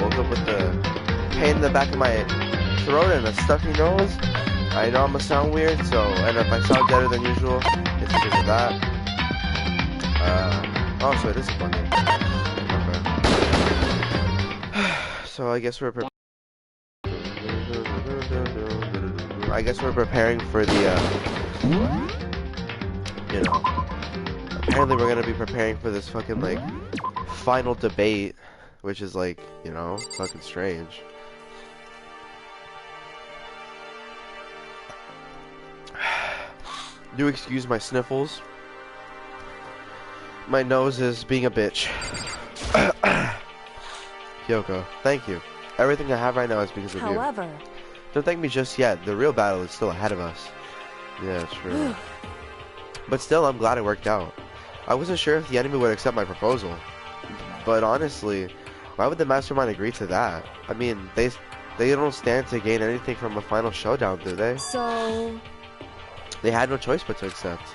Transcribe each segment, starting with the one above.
woke up with the pain in the back of my throat and a stuffy nose. I know I'm gonna sound weird, so, and if I sound better than usual, it's because of that. Also, it is Monday. Okay. So I guess we're preparing for the, you know, apparently we're gonna be preparing for this fucking, like, final debate, which is, like, you know, fucking strange. Do excuse my sniffles. My nose is being a bitch. Kyoko, thank you. Everything I have right now is because of you. However, don't thank me just yet. The real battle is still ahead of us. Yeah, true. But still, I'm glad it worked out. I wasn't sure if the enemy would accept my proposal. But honestly, why would the mastermind agree to that? I mean, they don't stand to gain anything from a final showdown, do they? So... They had no choice but to accept.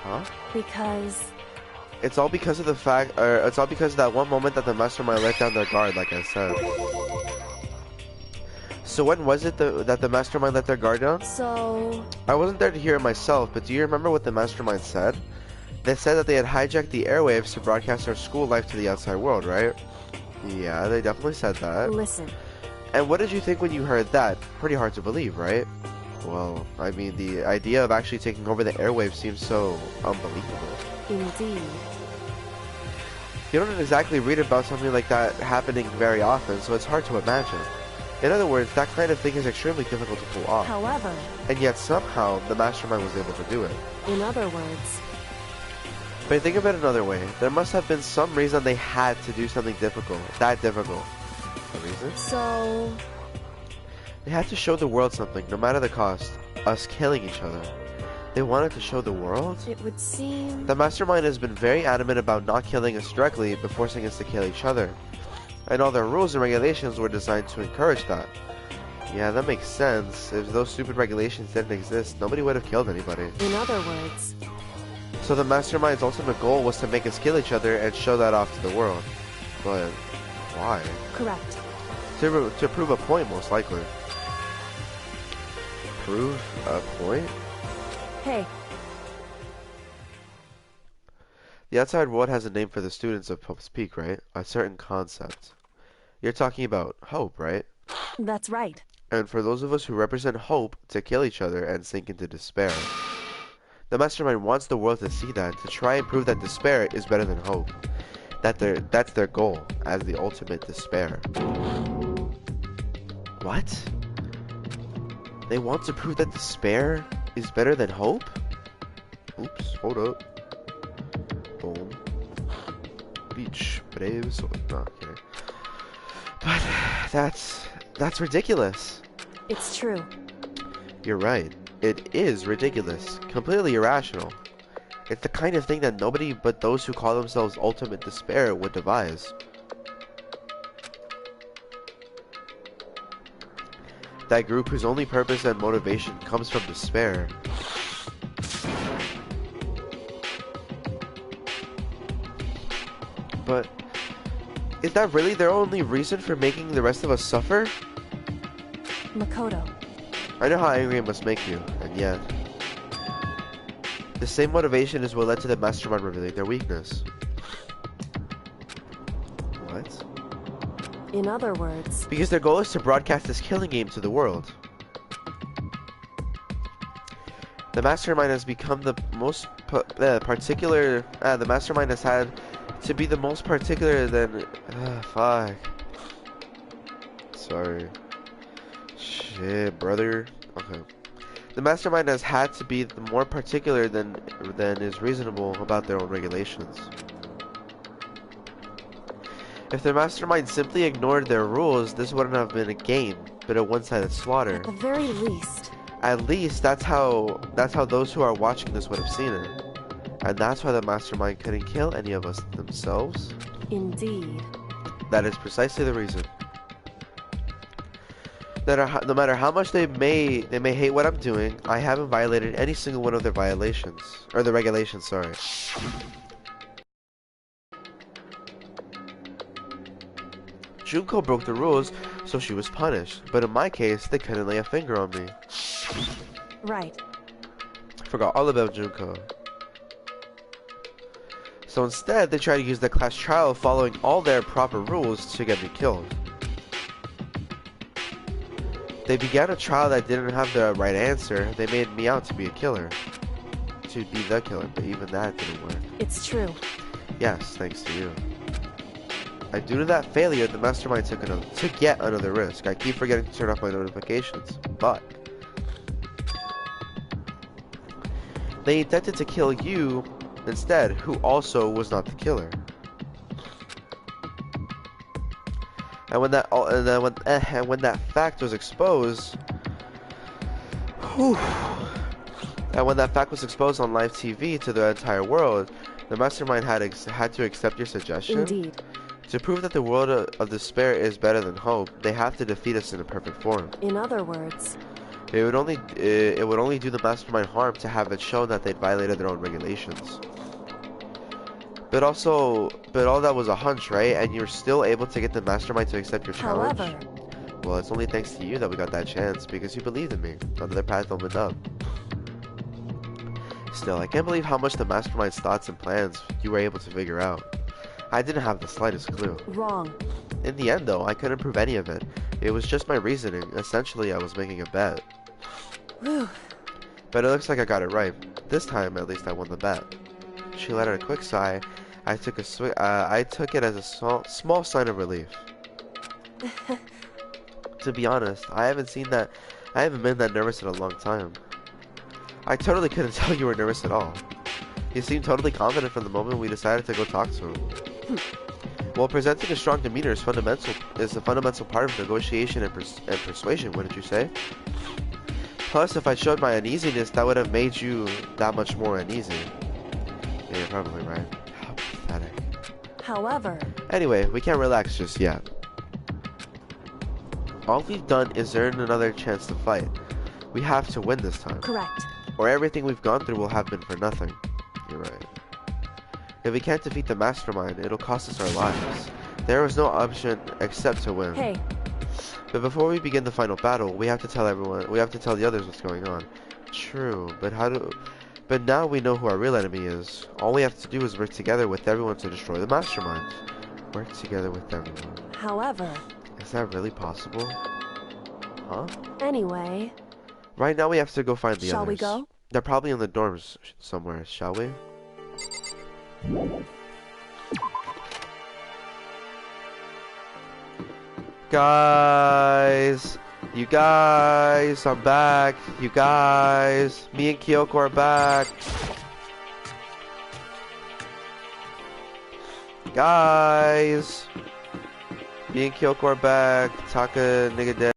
Huh? Because... It's all because of the fact, or it's all because of that one moment that the mastermind let down their guard, like I said. So when was it that the mastermind let their guard down? So... I wasn't there to hear it myself, but do you remember what the mastermind said? They said that they had hijacked the airwaves to broadcast our school life to the outside world, right? Yeah, they definitely said that. Listen. And what did you think when you heard that? Pretty hard to believe, right? Well, I mean, the idea of actually taking over the airwaves seems so unbelievable. Indeed. You don't exactly read about something like that happening very often, so it's hard to imagine. In other words, that kind of thing is extremely difficult to pull off. However... And yet somehow, the mastermind was able to do it. In other words... But think of it another way. There must have been some reason they had to do something difficult. That difficult. A reason? So... They had to show the world something, no matter the cost. Us killing each other. They wanted to show the world? It would seem... The mastermind has been very adamant about not killing us directly, but forcing us to kill each other. And all their rules and regulations were designed to encourage that. Yeah, that makes sense. If those stupid regulations didn't exist, nobody would have killed anybody. In other words... So the mastermind's ultimate goal was to make us kill each other and show that off to the world. But why? Correct. To prove a point, most likely. Prove a point? Hey. The outside world has a name for the students of Pope's Peak, right? A certain concept. You're talking about hope, right? That's right. And for those of us who represent hope, to kill each other and sink into despair. The mastermind wants the world to see that, to try and prove that despair is better than hope. That's their goal, as the ultimate despair. What? They want to prove that despair is better than hope? Oops, hold up. Boom. Beach. Braves. No, okay. But that's ridiculous. It's true. You're right. It is ridiculous. Completely irrational. It's the kind of thing that nobody but those who call themselves ultimate despair would devise. That group whose only purpose and motivation comes from despair. But is that really their only reason for making the rest of us suffer? Makoto. I know how angry it must make you, and yet... The same motivation is what led to the mastermind revealing their weakness. What? In other words... Because their goal is to broadcast this killing game to the world. The mastermind has become the most particular... the mastermind has had to be the most particular than... fuck. Sorry. Shit, brother. Okay. The mastermind has had to be more particular than is reasonable about their own regulations. If the mastermind simply ignored their rules, this wouldn't have been a game, but a one-sided slaughter. At the very least. At least that's how those who are watching this would have seen it. And that's why the mastermind couldn't kill any of us themselves. Indeed. That is precisely the reason. No matter how much they may hate what I'm doing, I haven't violated any single one of their violations. Or the regulations, sorry. Junko broke the rules, so she was punished. But in my case, they couldn't lay a finger on me. Right. Forgot all about Junko. So instead, they tried to use the class trial following all their proper rules to get me killed. They began a trial that didn't have the right answer. They made me out to be a killer. To be the killer, but even that didn't work. It's true. Yes, thanks to you. And due to that failure, the mastermind took yet another risk. I keep forgetting to turn off my notifications, but they intended to kill you instead, who also was not the killer. And when that when that fact was exposed, and when that fact was exposed on live TV to the entire world, the mastermind had to accept your suggestion. Indeed. To prove that the world of despair is better than hope, they have to defeat us in a perfect form. In other words, it would only do the mastermind harm to have it shown that they'd violated their own regulations. But all that was a hunch, right? And you're still able to get the mastermind to accept your challenge. however, Well, it's only thanks to you that we got that chance, because you believed in me. Another path opened up. Still, I can't believe how much the mastermind's thoughts and plans you were able to figure out. I didn't have the slightest clue. wrong. In the end, though, I couldn't prove any of it. It was just my reasoning. Essentially, I was making a bet. Whew. But it looks like I got it right. This time, at least, I won the bet. She let out a quick sigh. I took it as a small sign of relief. To be honest, I haven't been that nervous in a long time. I totally couldn't tell you were nervous at all. You seemed totally confident from the moment we decided to go talk to him. Well, presenting a strong demeanor is a fundamental part of negotiation and persuasion, wouldn't you say? Plus, if I showed my uneasiness, that would have made you that much more uneasy. Yeah, you're probably right. How pathetic. However, anyway, we can't relax just yet. All we've done is earn another chance to fight. We have to win this time. correct. Or everything we've gone through will have been for nothing. You're right. If we can't defeat the mastermind, it'll cost us our lives. There is no option except to win. Hey, But before we begin the final battle, we have to tell the others what's going on. True, but now we know who our real enemy is. All we have to do is work together with everyone to destroy the mastermind. Work together with everyone. however, Is that really possible? Huh? anyway, Right now we have to go find the others. shall we go? They're probably in the dorms somewhere, shall we? Guys! You guys! I'm back! You guys! Me and Kyoko are back! Guys! Me and Kyoko are back. Taka nigga dead.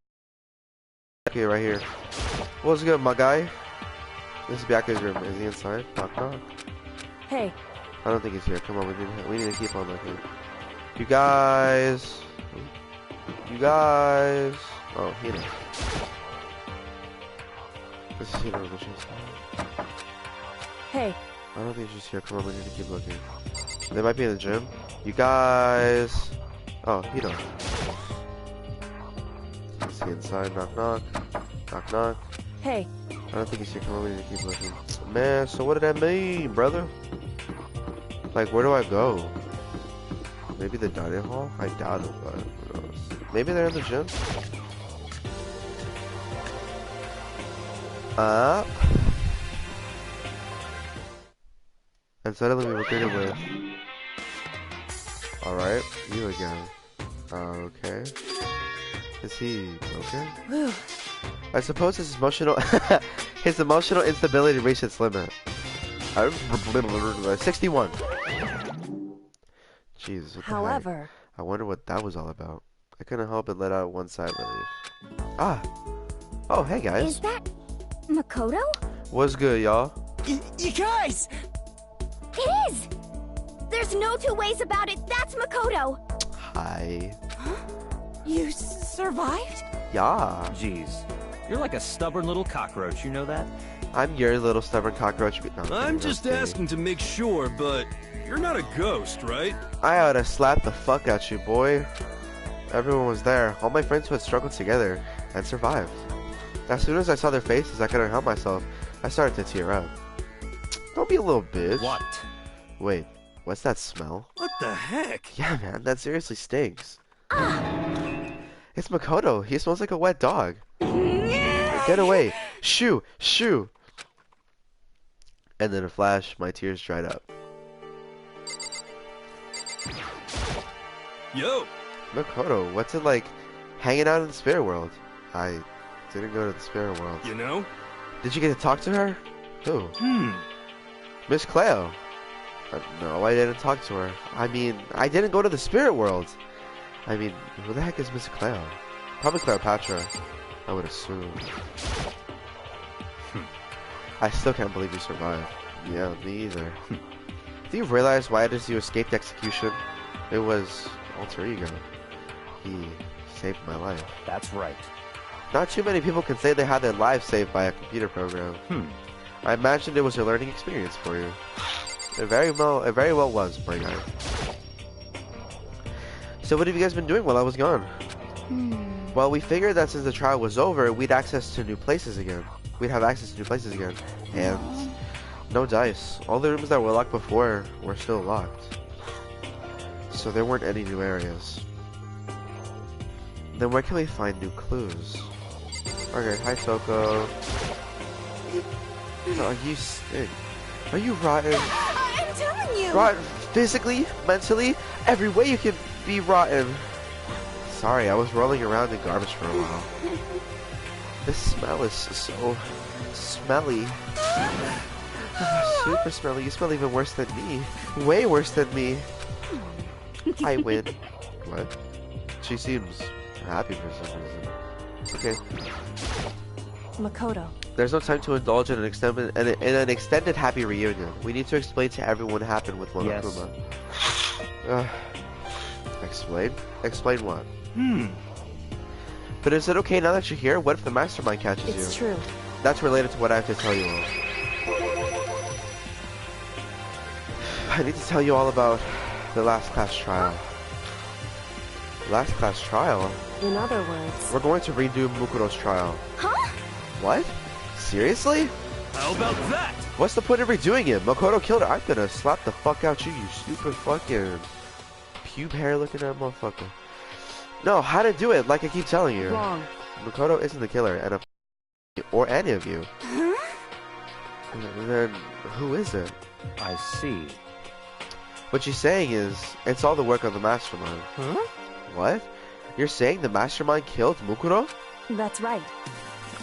Okay, right here. What's good, my guy? This is Byaku's room. Is he inside? Knock knock. Hey, I don't think he's here. Come on, we need to keep on looking. You guys. You guys. Oh, he knows. This is Hino. hey, I don't think she's here. Come on, we need to keep looking. They might be in the gym. You guys. Oh, he knows. Is he inside? Knock knock. Knock knock. hey, I don't think he's here. Come on, we need to keep looking. Man, so what did that mean, brother? Like, where do I go? Maybe the dining hall? I doubt it, but who knows? Maybe they're in the gym? And suddenly we were greeted with... Alright, you again. Okay. Is he okay? whew. I suppose his emotional instability reached its limit. 61. Jesus. What the However, heck? I wonder what that was all about. I couldn't help but let out one sigh of relief. Ah. Oh, hey guys. Is that Makoto? What's good, y'all? You guys! It is! There's no two ways about it. That's Makoto. Hi. You survived? Yeah. Jeez, you're like a stubborn little cockroach, you know that? I'm your little stubborn cockroach. No, I'm just asking to make sure, but you're not a ghost, right? I oughta slap the fuck out you, boy. Everyone was there, all my friends who had struggled together and survived. As soon as I saw their faces, I couldn't help myself. I started to tear up. Don't be a little bitch. What? Wait, what's that smell? What the heck? Yeah, man, that seriously stinks. It's Makoto. He smells like a wet dog. Get away. Shoo, shoo. And in a flash, my tears dried up. Yo! Makoto, what's it like hanging out in the spirit world? I didn't go to the spirit world. You know? Did you get to talk to her? Who? Hmm. Miss Cleo. No, I didn't talk to her. I mean, I didn't go to the spirit world. I mean, who the heck is Miss Cleo? Probably Cleopatra, I would assume. I still can't believe you survived. Yeah, me either. Do you realize why it is you escaped execution? It was alter ego. He saved my life. That's right. Not too many people can say they had their lives saved by a computer program. I imagined it was a learning experience for you. It very well was, my guy. So what have you guys been doing while I was gone? Well, we figured that since the trial was over, we'd access to new places again. We'd have access to new places again. And no dice. All the rooms that were locked before were still locked. So there weren't any new areas. Then where can we find new clues? Okay, hi Toko. Oh, you stink. Are you rotten? I'm telling you! Rotten physically, mentally, every way you can be rotten. Sorry, I was rolling around in garbage for a while. This smell is so smelly. Super smelly. You smell even worse than me. Way worse than me. I win. What? She seems happy for some reason. Okay. Makoto. There's no time to indulge in an extended happy reunion. We need to explain to everyone what happened with Monokuma. Yes. Explain? Explain what? But is it okay now that you're here? What if the mastermind catches you? It's true. That's related to what I have to tell you all. I need to tell you all about the last class trial. Last class trial? In other words, We're going to redo Mukuro's trial. Huh? What? Seriously? How about that? What's the point of redoing it? Makoto killed her. I'm gonna slap the fuck out you, you stupid fucking pube hair looking at motherfucker. No, how to do it, like I keep telling you. wrong. Makoto isn't the killer, and or any of you. Then who is it? I see. What she's saying is, it's all the work of the mastermind. Huh? What? You're saying the mastermind killed Mukuro? That's right.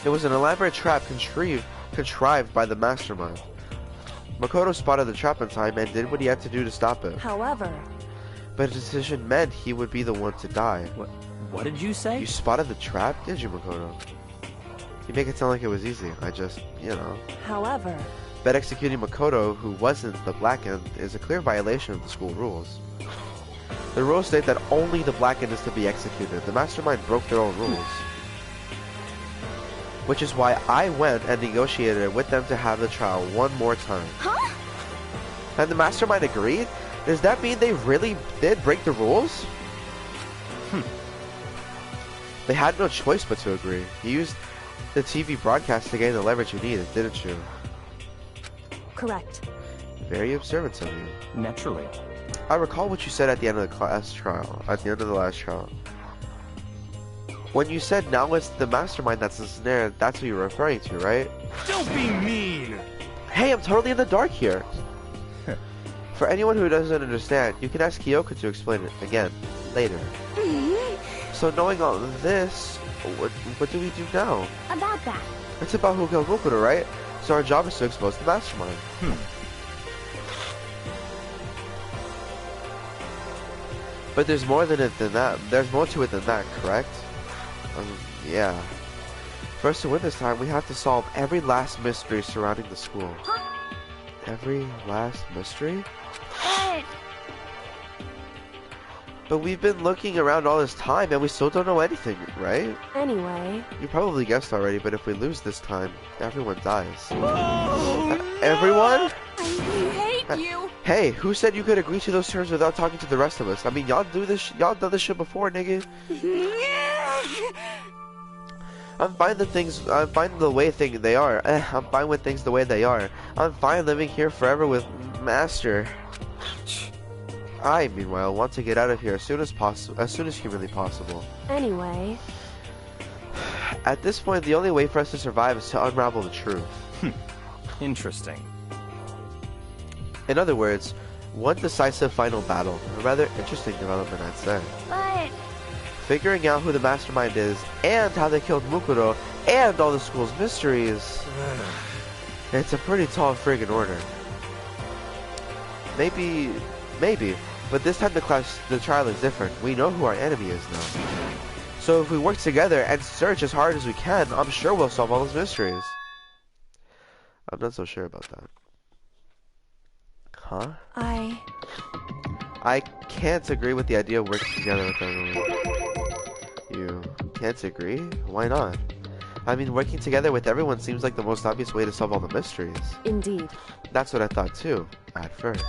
It was an elaborate trap contrived by the mastermind. Makoto spotted the trap in time and did what he had to do to stop it. However, But his decision meant he would be the one to die. What did you say? You spotted the trap, did you, Makoto? You make it sound like it was easy. I just, you know. however, But executing Makoto, who wasn't the Blackened, is a clear violation of the school rules. The rules state that only the Blackened is to be executed. The mastermind broke their own rules. Which is why I went and negotiated with them to have the trial one more time. Huh? And the mastermind agreed? Does that mean they really did break the rules? They had no choice but to agree. You used the TV broadcast to gain the leverage you needed, didn't you? correct. Very observant of you. Naturally. I recall what you said at the end of the last trial. When you said now it's the mastermind that's the snare, that's what you're referring to, right? Don't be mean! Hey, I'm totally in the dark here. For anyone who doesn't understand, you can ask Kyoko to explain it again, later. So knowing all of this, what do we do now? About that. It's about who killed Mukuro, right? So our job is to expose the mastermind. But there's more than it than that. There's more to it than that, correct? Yeah. For us to win this time, we have to solve every last mystery surrounding the school. Every last mystery? But we've been looking around all this time and we still don't know anything, right? Anyway, You probably guessed already, but if we lose this time, everyone dies. Everyone? I hate you. Hey, who said you could agree to those terms without talking to the rest of us? I mean, y'all do this. Y'all done this shit before, nigga. I'm fine I'm fine the way they are. I'm fine with things the way they are. I'm fine living here forever with Master. I, meanwhile, want to get out of here as soon as humanly possible. Anyway, At this point, the only way for us to survive is to unravel the truth. Interesting. In other words, one decisive final battle. A rather interesting development, I'd say. But Figuring out who the mastermind is, and how they killed Mukuro, and all the school's mysteries. It's a pretty tall friggin' order. Maybe, but this time the trial is different. We know who our enemy is now. So if we work together and search as hard as we can, I'm sure we'll solve all those mysteries. I'm not so sure about that. Huh? I can't agree with the idea of working together with everyone. You can't agree? Why not? I mean, working together with everyone seems like the most obvious way to solve all the mysteries. indeed. That's what I thought too, at first.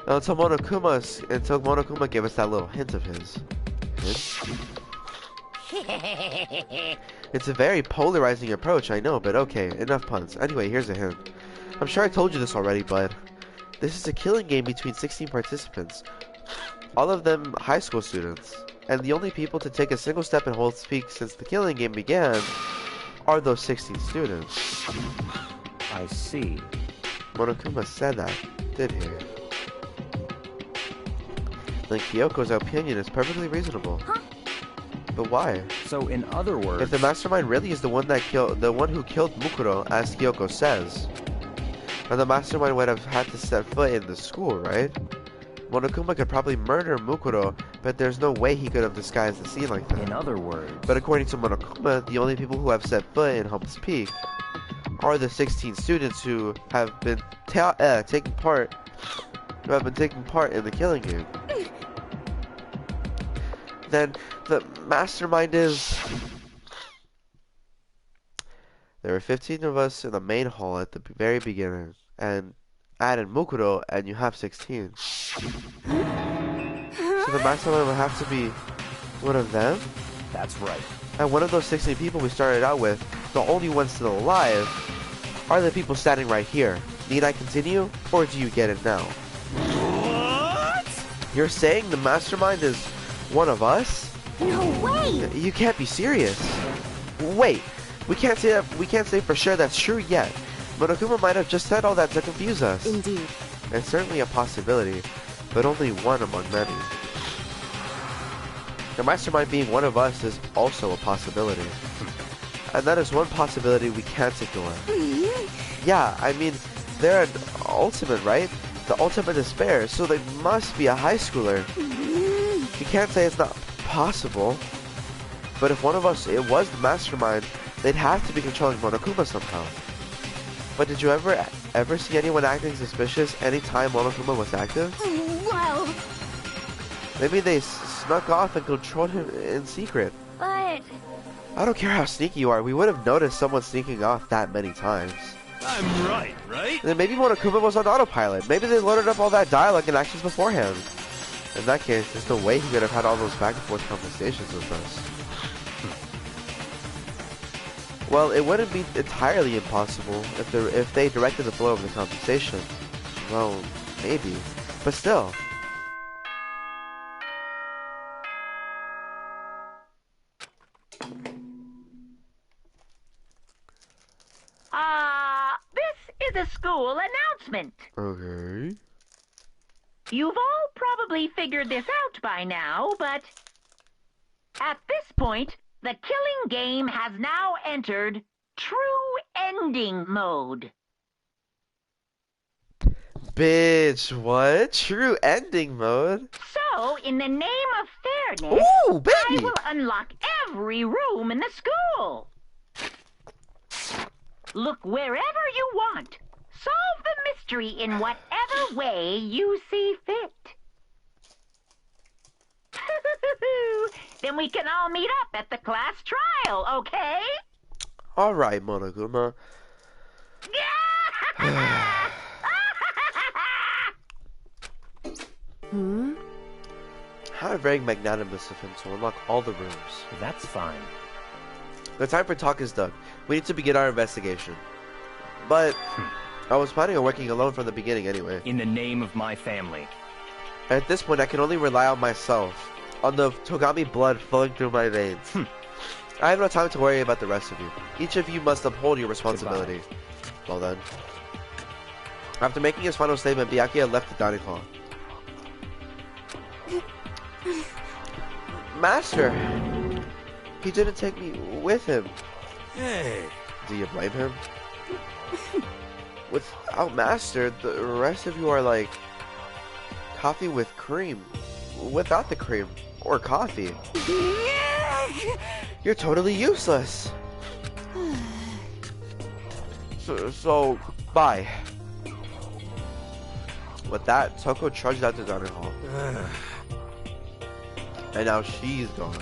Until Monokuma gave us that little hint of his. Hint? It's a very polarizing approach, I know, but okay, enough puns. Anyway, here's a hint. I'm sure I told you this already, but this is a killing game between 16 participants. All of them high school students. And the only people to take a single step in Holt's Peak since the killing game began are those 16 students. I see. Monokuma said that, did he? Then Kyoko's opinion is perfectly reasonable. Huh? But why? So in other words, If the mastermind really is the one who killed Mukuro, as Kyoko says, then the mastermind would have had to set foot in the school, right? Monokuma could probably murder Mukuro, but there's no way he could have disguised the scene like that. in other words, But according to Monokuma, the only people who have set foot in Hope's Peak are the 16 students who have been taking part in the killing game. Then the mastermind is... There were 15 of us in the main hall at the very beginning, and add in Mukuro, and you have 16. So the mastermind would have to be one of them? that's right. And one of those 16 people we started out with, the only ones still alive, are the people standing right here. Need I continue, or do you get it now? What? You're saying the mastermind is one of us? no way! You can't be serious. Wait, we can't say for sure that's true yet. Monokuma might have just said all that to confuse us. Indeed. It's certainly a possibility, but only one among many. The mastermind being one of us is also a possibility. And that is one possibility we can't ignore. Yeah, I mean, they're an ultimate, right? The ultimate despair, so they must be a high schooler. You can't say it's not possible. But if one of us, it was the mastermind, they'd have to be controlling Monokuma somehow. But did you ever see anyone acting suspicious anytime Monokuma was active? Well, Maybe they snuck off and controlled him in secret. but I don't care how sneaky you are, we would have noticed someone sneaking off that many times. I'm right? And then maybe Monokuma was on autopilot. Maybe they loaded up all that dialogue and actions beforehand. In that case, there's no way he could have had all those back and forth conversations with us. Well, it wouldn't be entirely impossible if they directed the flow of the conversation. Well, maybe. But still. This is a school announcement. Okay. You've all probably figured this out by now, but at this point, the killing game has now entered true ending mode. Bitch, what? True ending mode? So, in the name of fairness, Ooh, I baby! will unlock every room in the school. Look wherever you want. Solve the mystery in whatever way you see fit. Then we can all meet up at the class trial, okay? Alright, Monokuma. Hmm? How very magnanimous of him to unlock all the rooms. That's fine. The time for talk is done. We need to begin our investigation. But I was planning on working alone from the beginning anyway. In the name of my family. At this point, I can only rely on myself, on the Togami blood flowing through my veins. I have no time to worry about the rest of you. Each of you must uphold your responsibility. Well then. After making his final statement, Byakuya left the dining hall. Master! He didn't take me with him. Hey. Do you blame him? Without Master, the rest of you are like coffee with cream. Without the cream. Or coffee. You're totally useless. So bye. With that, Toko trudged out the dining hall. And now she's gone.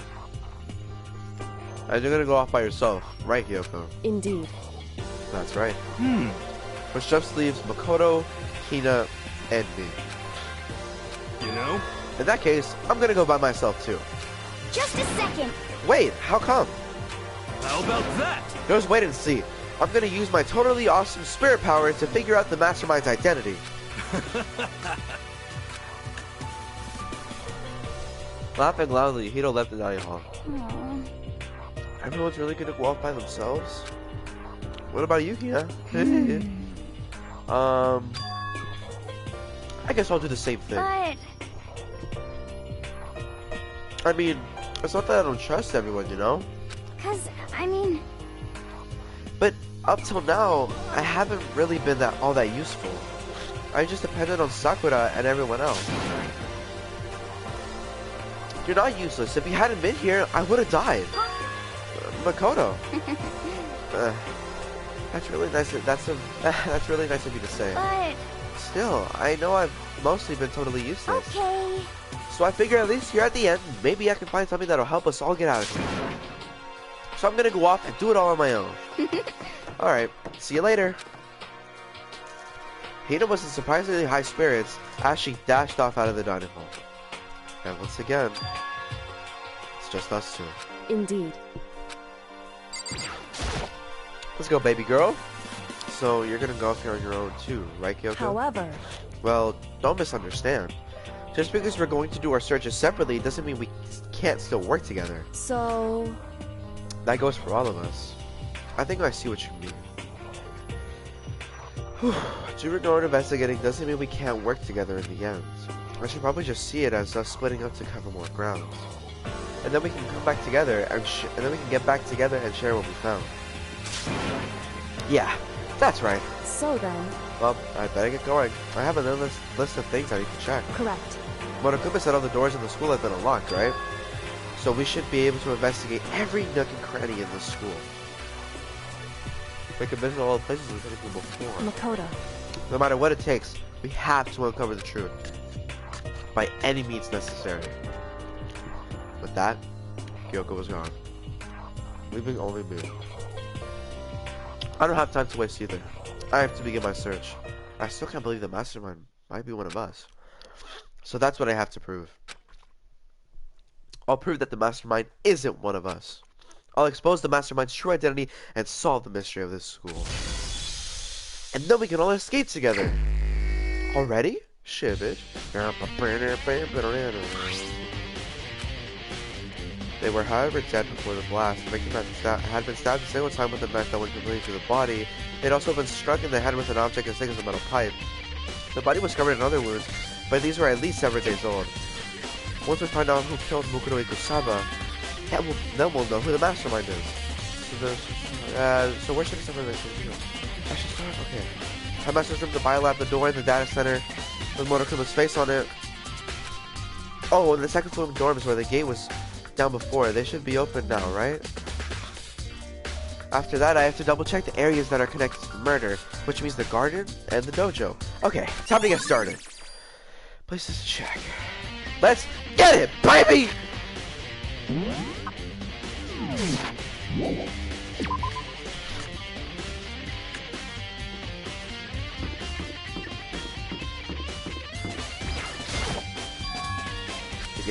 And you're gonna go off by yourself, right, Hyoko? Indeed. That's right. Which just leaves Makoto, Hina, and me. You know? In that case, I'm gonna go by myself too. Just a second. Wait, how come? How about that? Just wait and see. I'm gonna use my totally awesome spirit power to figure out the mastermind's identity. Laughing loudly, Hito left the dining hall. Aww. Everyone's really gonna go off by themselves? What about you, Hina? I guess I'll do the same thing. But I mean, it's not that I don't trust everyone, you know? I mean, But up till now, I haven't really been all that useful. I just depended on Sakura and everyone else. You're not useless. If you hadn't been here, I would have died. Makoto. That's really nice. That's really nice of you to say. but Still, I know I've mostly been totally useless. okay. So I figure at least here at the end, maybe I can find something that'll help us all get out of here. So I'm gonna go off and do it all on my own. Alright, see you later. Hina was in surprisingly high spirits as she dashed off out of the dining hall. And once again, it's just us two. Indeed. Let's go, baby girl. So you're gonna go off here on your own too, right, Kyoko? However, Well, don't misunderstand. Just because we're going to do our searches separately doesn't mean we can't still work together. so That goes for all of us. I think I see what you mean. Whew. Doing our own investigating doesn't mean we can't work together in the end. I should probably just see it as us splitting up to cover more ground. And then we can come back together and then we can get back together and share what we found. Yeah, that's right. so then, Well, I better get going. I have another list of things I need to check. correct. Monokuma said all the doors in the school have been unlocked, right? So we should be able to investigate every nook and cranny in the school. We can visit all the places we've been to before. Makoto. No matter what it takes, we have to uncover the truth. By any means necessary. With that, Kyoko was gone. Leaving only me. I don't have time to waste either. I have to begin my search. I still can't believe the mastermind might be one of us. So that's what I have to prove. I'll prove that the mastermind isn't one of us. I'll expose the mastermind's true identity and solve the mystery of this school. And then we can all escape together. Already? Shit, bitch. They were, however, dead before the blast. The victim had been stabbed a single time with a knife that went completely through the body. They'd also been struck in the head with an object as thick as a metal pipe. The body was covered in other wounds, but these were at least several days old. Once we find out who killed Mukuro Ikusaba, then we'll know who the mastermind is. So where should I start from next? I should start? Okay. Headmaster's room, the biolab, the door in the data center, with Monokuma's face on it. Oh, and the second floor dorms where the gate was down before. They should be open now, right? After that, I have to double check the areas that are connected to the murder, which means the garden and the dojo. Okay, time to get started. Places to check. Let's get it, baby!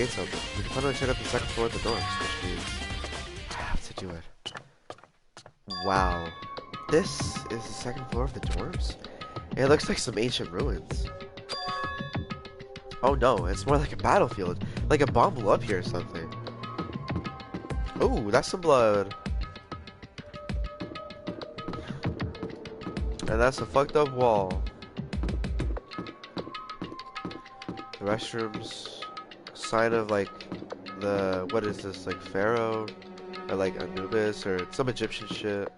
gates open. We can finally check out the second floor of the dorms, which means I have to do it. Wow. This is the second floor of the dorms? It looks like some ancient ruins. Oh no, it's more like a battlefield. Like a bomb blew up here or something. Ooh, that's some blood. And that's a fucked up wall. The restrooms, sign of like the, what is this, like Pharaoh? Or like Anubis, or some Egyptian shit.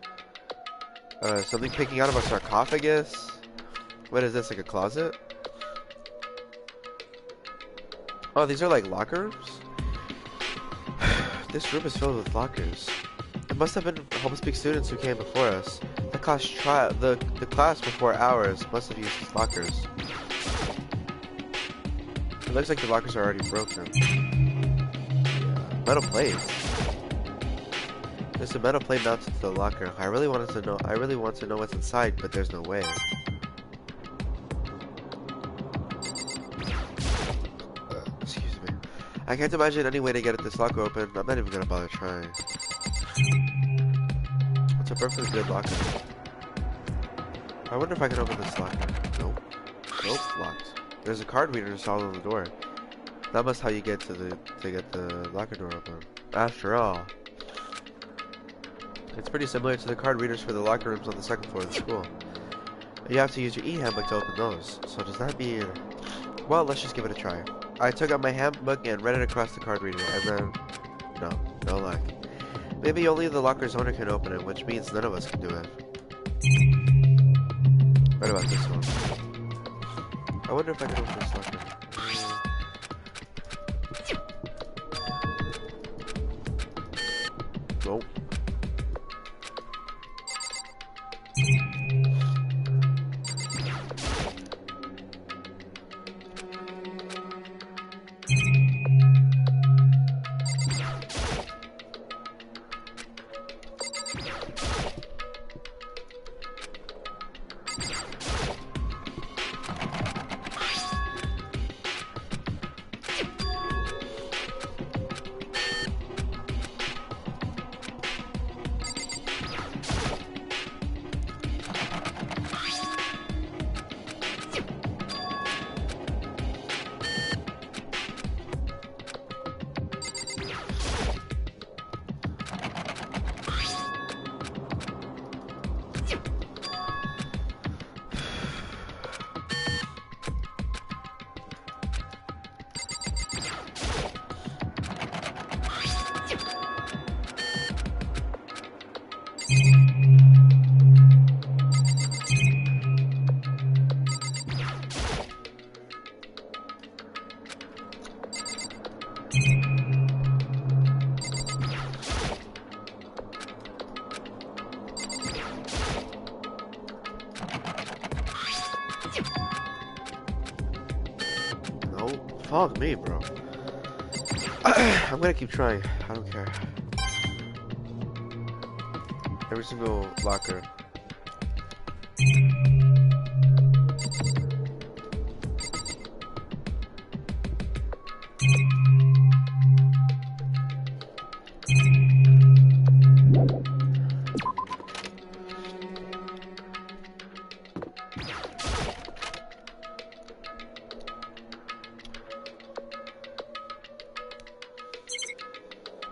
Something picking out of a sarcophagus? What is this, like a closet? Oh, these are like locker rooms? This room is filled with lockers. It must have been Homespeak students who came before us. The class before ours must have used these lockers. It looks like the lockers are already broken. Yeah. Metal plates. There's a metal plate mounted to the locker. I really want to know what's inside, but there's no way. Excuse me. I can't imagine any way to get this locker open. I'm not even gonna bother trying. It's a perfectly good locker. I wonder if I can open this locker. Nope. Nope, locked. There's a card reader installed on the door. That must how you get to get the locker door open. After all, it's pretty similar to the card readers for the locker rooms on the second floor of the school. You have to use your e-handbook to open those. So does that mean... Well, let's just give it a try. I took out my handbook and read it across the card reader, and then... No luck. Maybe only the locker's owner can open it, which means none of us can do it. What about this one? I wonder if I can open this locker. Nope. Fuck me, bro. I'm gonna keep trying. I don't care. Every single locker.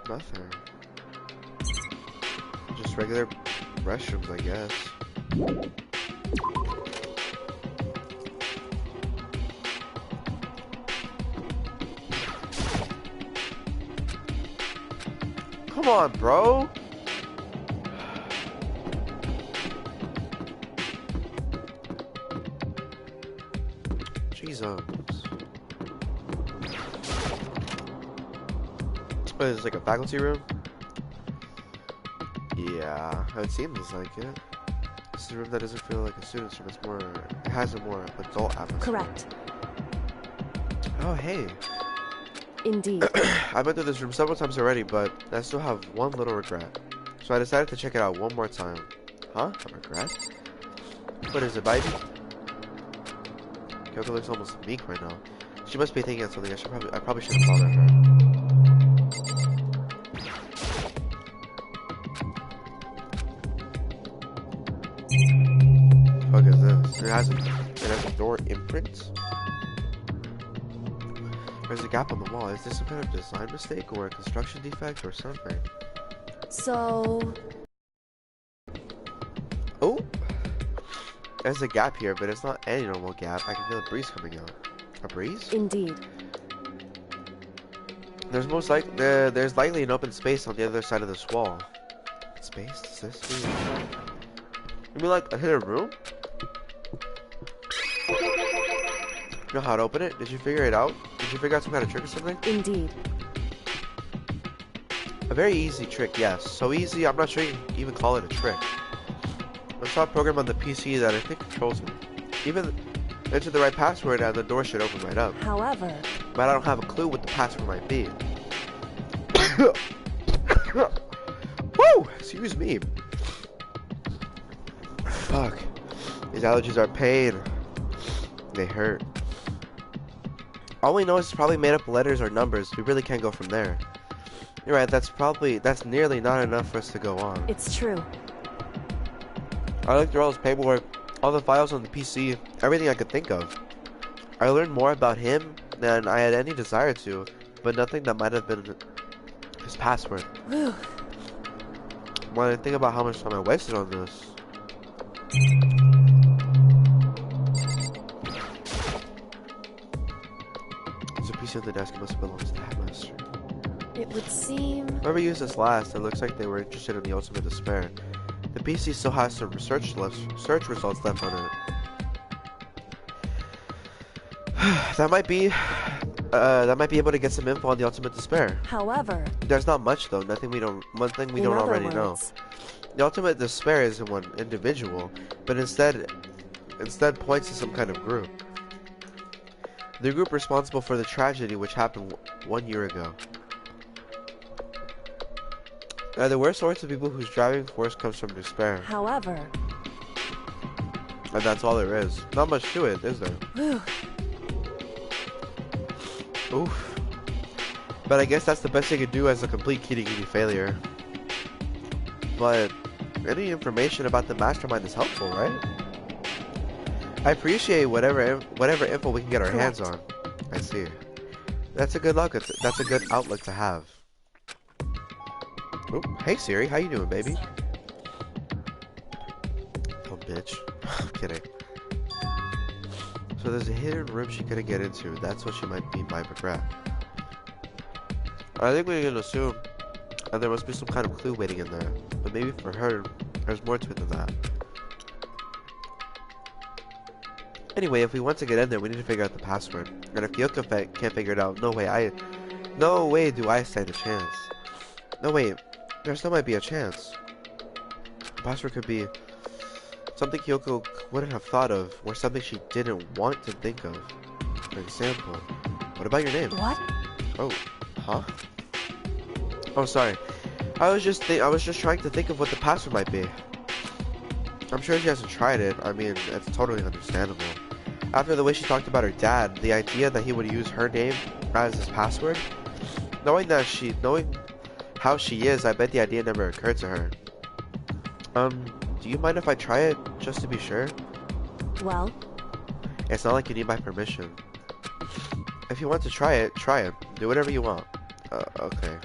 Nothing. Just regular restrooms, I guess. Come on, bro. Jesus. What is this, like a faculty room? Yeah, it seems like it. This is a room that doesn't feel like a student's room. It's more, it has a more adult atmosphere. Correct. Oh, hey. Indeed. I've been through this room several times already, but I still have one little regret. So I decided to check it out one more time. Huh? A regret? What is it, baby? Kyoko looks almost meek right now. She must be thinking of something. I probably shouldn't bother her. What the fuck is this? It has a door imprint. There's a gap on the wall. Is this some kind of design mistake or a construction defect or something? So... Oh! There's a gap here, but it's not any normal gap. I can feel a breeze coming out. A breeze? Indeed. There's there's likely an open space on the other side of this wall. Space? Does this mean? You mean like a hidden room? You know how to open it? Did you figure it out? Did you figure out some kind of trick or something? Indeed. A very easy trick, yes. So easy, I'm not sure you can even call it a trick. I saw a program on the PC that I think controls it. Even enter the right password and the door should open right up. However... But I don't have a clue what the password might be. Woo! Excuse me. Fuck. These allergies are pain. They hurt. All we know is it's probably made up letters or numbers. We really can't go from there. You're right, that's nearly not enough for us to go on. It's true. I looked through all his paperwork, all the files on the PC, everything I could think of. I learned more about him than I had any desire to, but nothing that might have been his password. Whew. When I think about how much time I wasted on this. There's a PC on the desk. It must belong to the headmaster. It would seem... Whoever used this last, it looks like they were interested in the ultimate despair. The PC still has some search results left on it. That might be able to get some info on the ultimate despair. However... There's not much though. One thing we don't already know. The ultimate despair isn't one individual, but instead points to some kind of group. The group responsible for the tragedy which happened 1 year ago. There were sorts of people whose driving force comes from despair. However... And that's all there is. Not much to it, is there? Whew. Oof. But I guess that's the best they could do as a complete kitty-kitty failure. But any information about the mastermind is helpful, right? I appreciate whatever info we can get our hands on. I see. That's a good that's a good outlook to have. Oh, hey Siri, how you doing, baby? Oh, bitch. I'm kidding. So there's a hidden room she couldn't get into. That's what she might mean by regret. I think we can assume that there must be some kind of clue waiting in there. But maybe for her, there's more to it than that. Anyway, if we want to get in there, we need to figure out the password. And if Kyoko can't figure it out, no way do I stand a chance. No, wait. There still might be a chance. The password could be something Kyoko wouldn't have thought of, or something she didn't want to think of. For example, what about your name? What? Oh, huh? Oh, sorry. I was just trying to think of what the password might be. I'm sure she hasn't tried it. I mean, it's totally understandable. After the way she talked about her dad, the idea that he would use her name as his password, knowing how she is, I bet the idea never occurred to her. Do you mind if I try it, just to be sure? Well? It's not like you need my permission. If you want to try it, try it. Do whatever you want. Okay.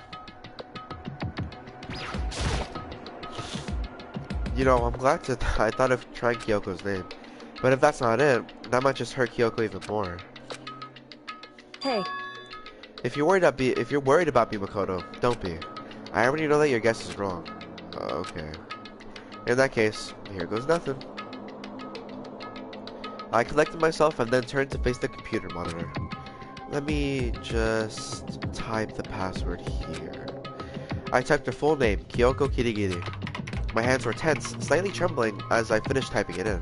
You know, I'm glad I thought of trying Kyoko's name. But if that's not it, that might just hurt Kyoko even more. Hey. If you're worried about me, Makoto, don't be. I already know that your guess is wrong. Okay. In that case, here goes nothing. I collected myself and then turned to face the computer monitor. Let me just type the password here. I typed her full name, Kyoko Kirigiri. My hands were tense, slightly trembling as I finished typing it in.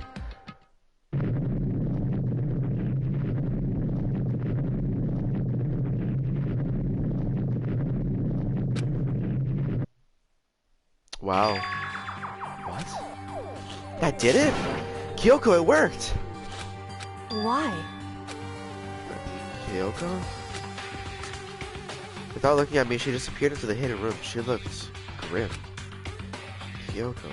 Wow. What? That did it? Kyoko, it worked! Why? Kyoko? Without looking at me, she disappeared into the hidden room. She looked grim. Kyoko.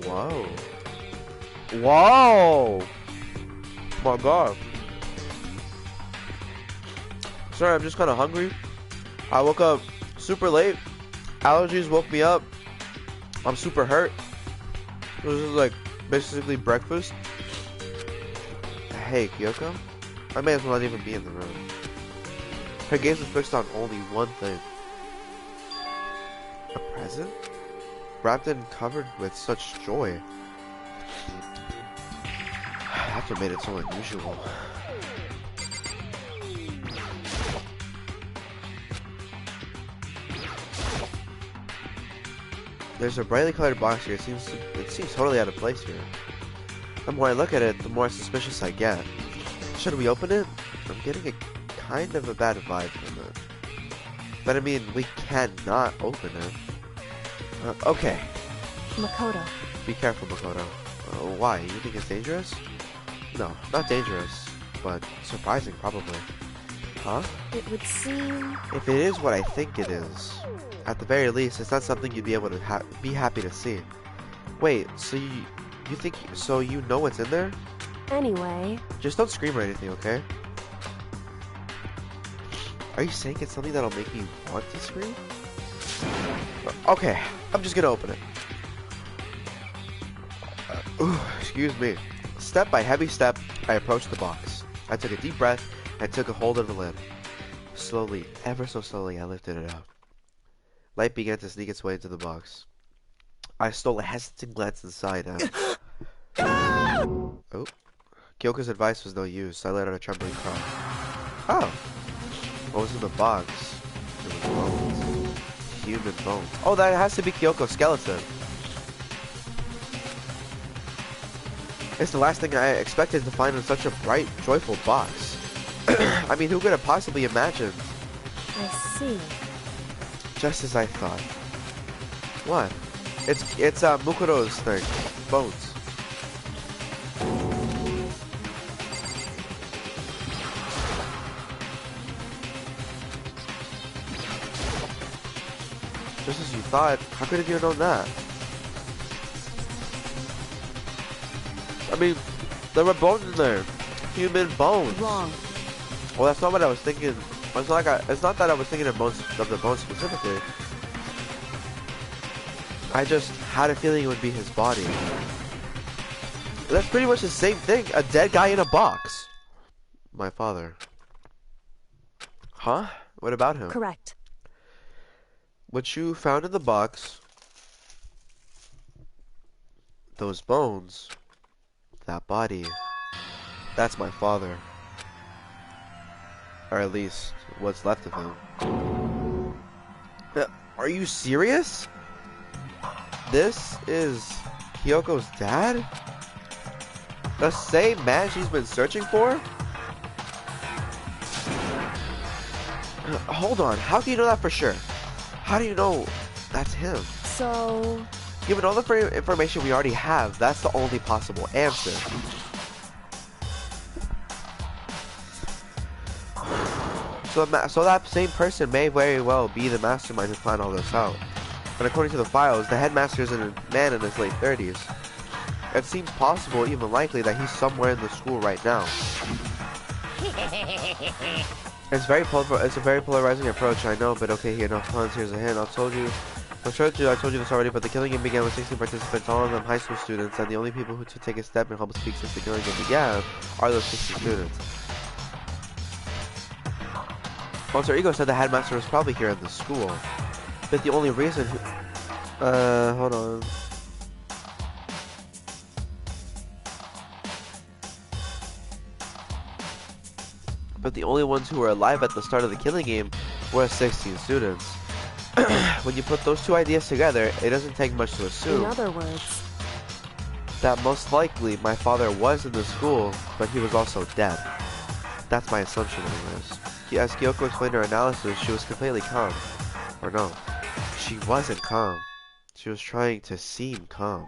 Whoa. Whoa! My god. Sorry, I'm just kind of hungry. I woke up super late. Allergies woke me up. I'm super hurt. This is like basically breakfast. Hey, Kyoko? I may as well not even be in the room. Her gaze was fixed on only one thing. A present? Wrapped and covered with such joy. That's what made it so unusual. There's a brightly colored box here. It seems totally out of place here. The more I look at it, the more suspicious I get. Should we open it? I'm getting a kind of a bad vibe from it. But I mean, we cannot open it. Okay. Makoto. Be careful, Makoto. Why? You think it's dangerous? No, not dangerous, but surprising probably. Huh? It would seem... If it is what I think it is, at the very least, it's not something you'd be able to be happy to see. Wait, so you think so? You know what's in there? Anyway... Just don't scream or anything, okay? Are you saying it's something that'll make me want to scream? Okay, I'm just gonna open it. Excuse me. Step by heavy step, I approached the box. I took a deep breath and took a hold of the lid. Slowly, ever so slowly, I lifted it up. Light began to sneak its way into the box. I stole a hesitant glance inside and... Oh. Kyoko's advice was no use. I let out a trembling cry. Oh. What was in the box? It was bones. Human bones. Oh, that has to be Kyoko's skeleton. It's the last thing I expected to find in such a bright, joyful box. I mean, who could have possibly imagined? I see. Just as I thought. What? It's Mukuro's thing. Bones. Just as you thought. How could have you known that? I mean, there were bones in there. Human bones. Wrong. Well, that's not what I was thinking. It's not that I was thinking of the bones specifically. I just had a feeling it would be his body. That's pretty much the same thing. A dead guy in a box. My father. Huh? What about him? Correct. What you found in the box, those bones, that body, that's my father. Or at least, what's left of him. Are you serious? This is Kyoko's dad? The same man she's been searching for? Hold on, how do you know that for sure? How do you know that's him? So... Given all the information we already have, that's the only possible answer. So that same person may very well be the mastermind who planned all this out. But according to the files, the headmaster is a man in his late 30s. It seems possible, even likely, that he's somewhere in the school right now. It's a very polarizing approach, I know, but okay, here, no puns, here's a hint. I told you this already, but the killing game began with 16 participants, all of them high school students, and the only people who to take a step and help speak since the killing game began are those 16 students. Alter Ego said the headmaster was probably here in the school, but the only reason hold on. But the only ones who were alive at the start of the killing game were 16 students. When you put those two ideas together, it doesn't take much to assume. In other words, that most likely my father was in the school, but he was also dead. That's my assumption anyways. As Kyoko explained her analysis, she was completely calm. Or no, she wasn't calm. She was trying to seem calm.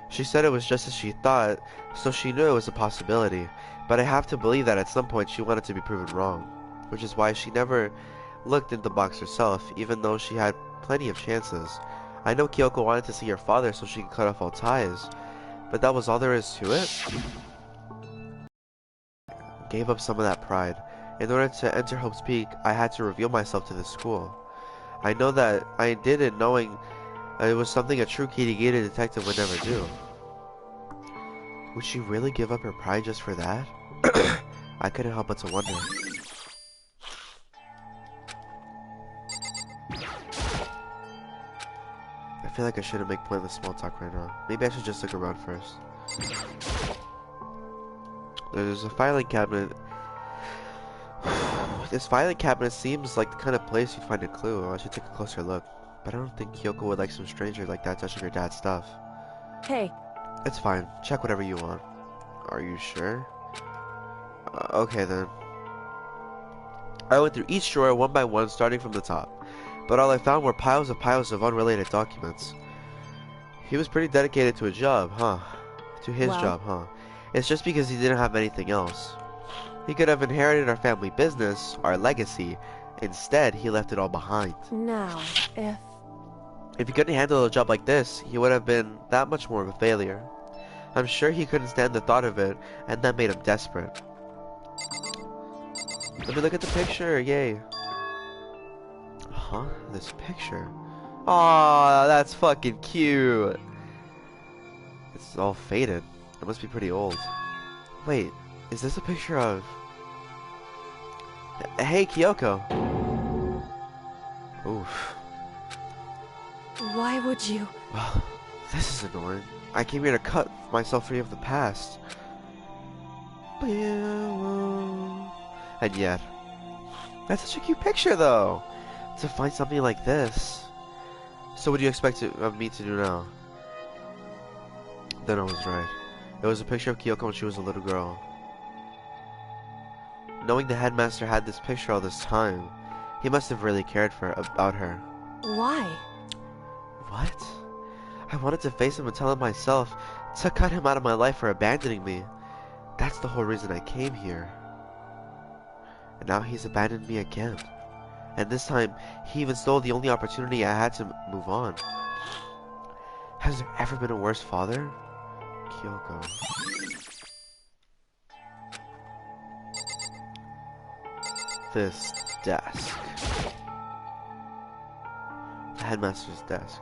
She said it was just as she thought, so she knew it was a possibility. But I have to believe that at some point she wanted to be proven wrong, which is why she never looked in the box herself, even though she had plenty of chances. I know Kyoko wanted to see her father so she could cut off all ties, but that was all there is to it? Gave up some of that pride. In order to enter Hope's Peak, I had to reveal myself to the school. I know that I did it knowing it was something a true Kirigiri detective would never do. Would she really give up her pride just for that? I couldn't help but to wonder. I feel like I shouldn't make pointless small talk right now. Maybe I should just look around first. There's a filing cabinet. This filing cabinet seems like the kind of place you'd find a clue. I should take a closer look. But I don't think Kyoko would like some stranger like that touching her dad's stuff. Hey. It's fine. Check whatever you want. Are you sure? Okay then. I went through each drawer one by one, starting from the top. But all I found were piles of unrelated documents. He was pretty dedicated to a job, huh? To his job, huh? It's just because he didn't have anything else. He could have inherited our family business, our legacy. Instead, he left it all behind. Now, If he couldn't handle a job like this, he would have been that much more of a failure. I'm sure he couldn't stand the thought of it, and that made him desperate. Let me look at the picture, yay. Huh? This picture? Aw, that's fucking cute. It's all faded. It must be pretty old. Wait, is this a picture of... Hey, Kyoko. Oof. why would you? Well, this is annoying. I came here to cut myself free of the past. And yet, that's such a cute picture though. To find something like this. So what do you expect of me to do now? Then I was right. It was a picture of Kyoko when she was a little girl. Knowing the headmaster had this picture all this time, he must have really cared about her. Why? What? I wanted to face him and tell him myself, to cut him out of my life for abandoning me. That's the whole reason I came here. And now he's abandoned me again. And this time, he even stole the only opportunity I had to move on. Has there ever been a worse father? Kyoko. This desk. The headmaster's desk.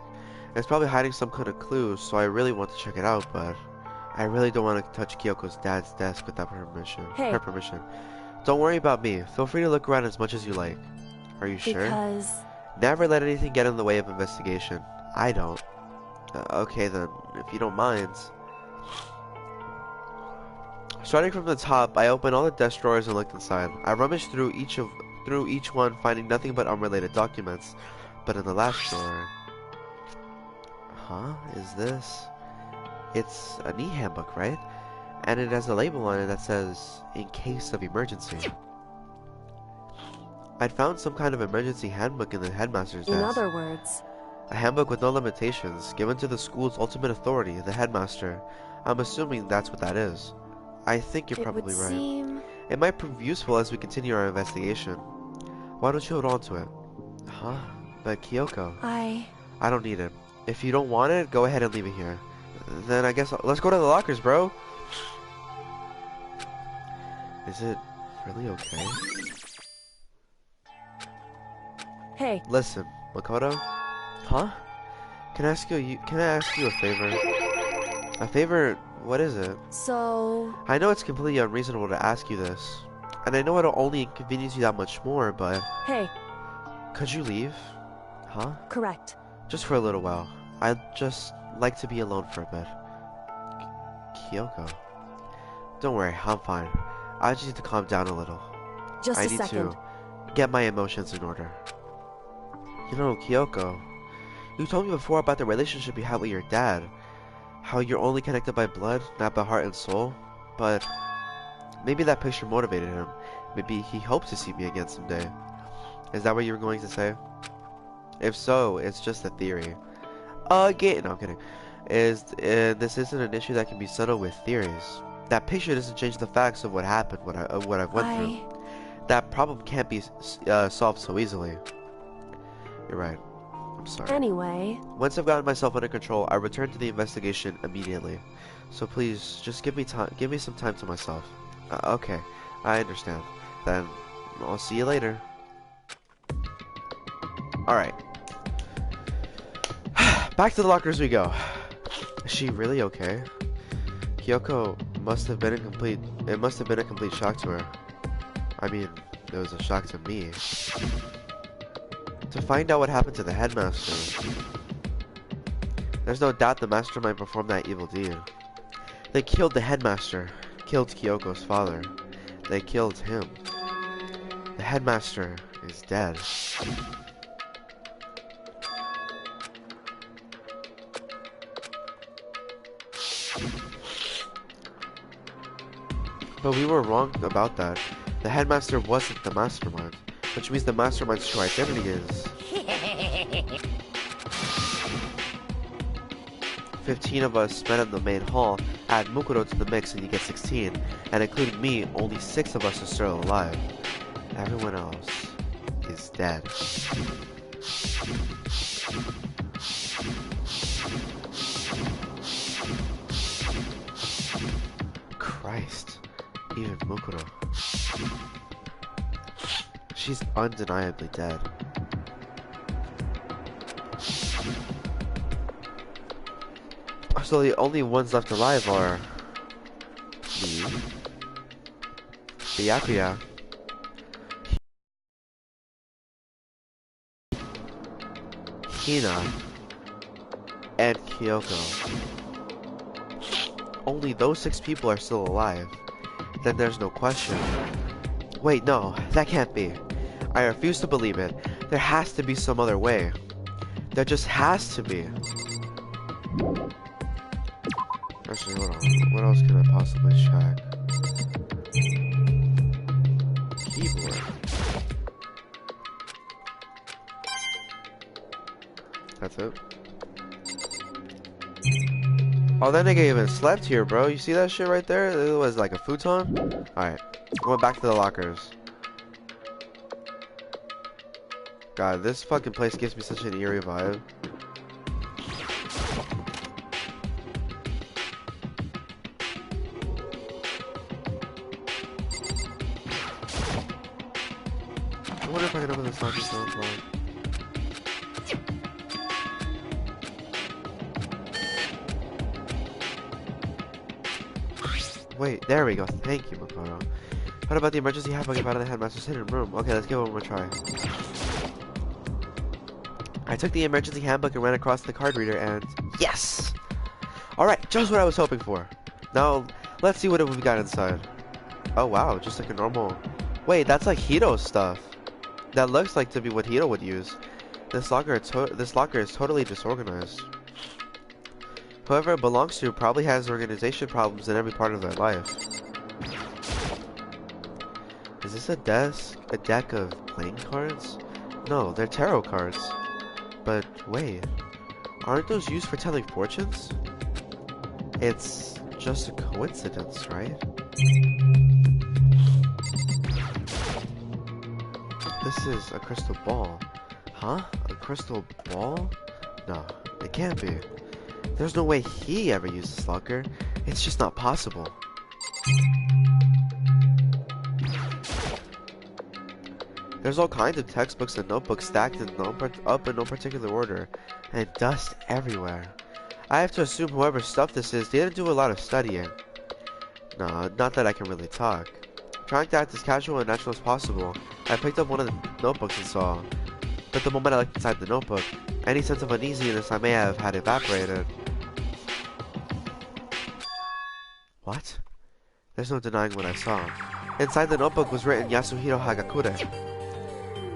It's probably hiding some kind of clue, so I really want to check it out, but I really don't want to touch Kyoko's dad's desk without permission. Hey. Her permission. Don't worry about me. Feel free to look around as much as you like. Are you sure? Because... Never let anything get in the way of investigation. I don't. Okay then, if you don't mind. Starting from the top, I opened all the desk drawers and looked inside. I rummaged through each one, finding nothing but unrelated documents. But in the last drawer... Huh? Is this... It's an e-handbook, right? And it has a label on it that says, in case of emergency. I'd found some kind of emergency handbook in the headmaster's desk. In other words... A handbook with no limitations, given to the school's ultimate authority, the headmaster. I'm assuming that's what that is. I think you're probably right. Seem... It might prove useful as we continue our investigation. Why don't you hold on to it? Huh? But Kyoko... I don't need it. If you don't want it, go ahead and leave it here. Then I guess let's go to the lockers, bro. Is it really okay? Hey. Listen, Makoto. Huh? Can I ask you a favor? A favor? What is it? So... I know it's completely unreasonable to ask you this, and I know it'll only inconvenience you that much more, but... Hey. Could you leave? Huh? Correct. Just for a little while. I'd just like to be alone for a bit. Kyoko. Don't worry, I'm fine. I just need to calm down a little. Just I a need second. to get my emotions in order. You know, Kyoko, you told me before about the relationship you had with your dad. How you're only connected by blood, not by heart and soul. But maybe that picture motivated him. Maybe he hoped to see me again someday. Is that what you were going to say? If so, it's just a theory. Again, no, I'm kidding. This isn't an issue that can be settled with theories. That picture doesn't change the facts of what happened, what I've went through. That problem can't be solved so easily. You're right. I'm sorry. Anyway. Once I've gotten myself under control, I return to the investigation immediately. So please, just give me time. Give me some time to myself. Okay, I understand. Then I'll see you later. All right. Back to the lockers we go. Is she really okay? Kyoko must have been a complete shock to her. I mean, it was a shock to me. To find out what happened to the headmaster. There's no doubt the mastermind performed that evil deed. They killed the headmaster, killed Kyoko's father. They killed him. The headmaster is dead. But we were wrong about that. The headmaster wasn't the mastermind, which means the mastermind's true identity is... 15 of us met in the main hall, add Mukuro to the mix and you get 16, and including me, only 6 of us are still alive. Everyone else is dead. Christ, even Mukuro. She's undeniably dead. So the only ones left alive are me, Byakuya, Hina, and Kyoko. Only those 6 people are still alive. Then there's no question. Wait, no, that can't be. I refuse to believe it. There has to be some other way. There just has to be. Actually, hold on. What else can I possibly check? Keyboard. That's it. Oh, that nigga even slept here, bro. You see that shit right there? It was like a futon? Alright. Going back to the lockers. God, this fucking place gives me such an eerie vibe. I wonder if I can open this locker still unplugged. Wait, there we go. Thank you, Makoto. What about the emergency handbook out of the headmaster's hidden room? Okay, let's give it one more try. I took the emergency handbook and ran across the card reader and... Yes! Alright, just what I was hoping for. Now, let's see what we got inside. Oh wow, just like a normal... Wait, that's like Hito's stuff. That looks like to be what Hito would use. This locker is totally disorganized. Whoever it belongs to probably has organization problems in every part of their life. Is this a deck of playing cards? No, they're tarot cards. But wait, aren't those used for telling fortunes? It's just a coincidence, right? This is a crystal ball. Huh? A crystal ball? No, it can't be. There's no way he ever used this locker. It's just not possible. There's all kinds of textbooks and notebooks stacked up in no particular order, and dust everywhere. I have to assume whoever stuffed this is didn't do a lot of studying. No, not that I can really talk. Trying to act as casual and natural as possible, I picked up one of the notebooks and saw. But the moment I looked inside the notebook, any sense of uneasiness I may have had evaporated. What? There's no denying what I saw. Inside the notebook was written Yasuhiro Hagakure.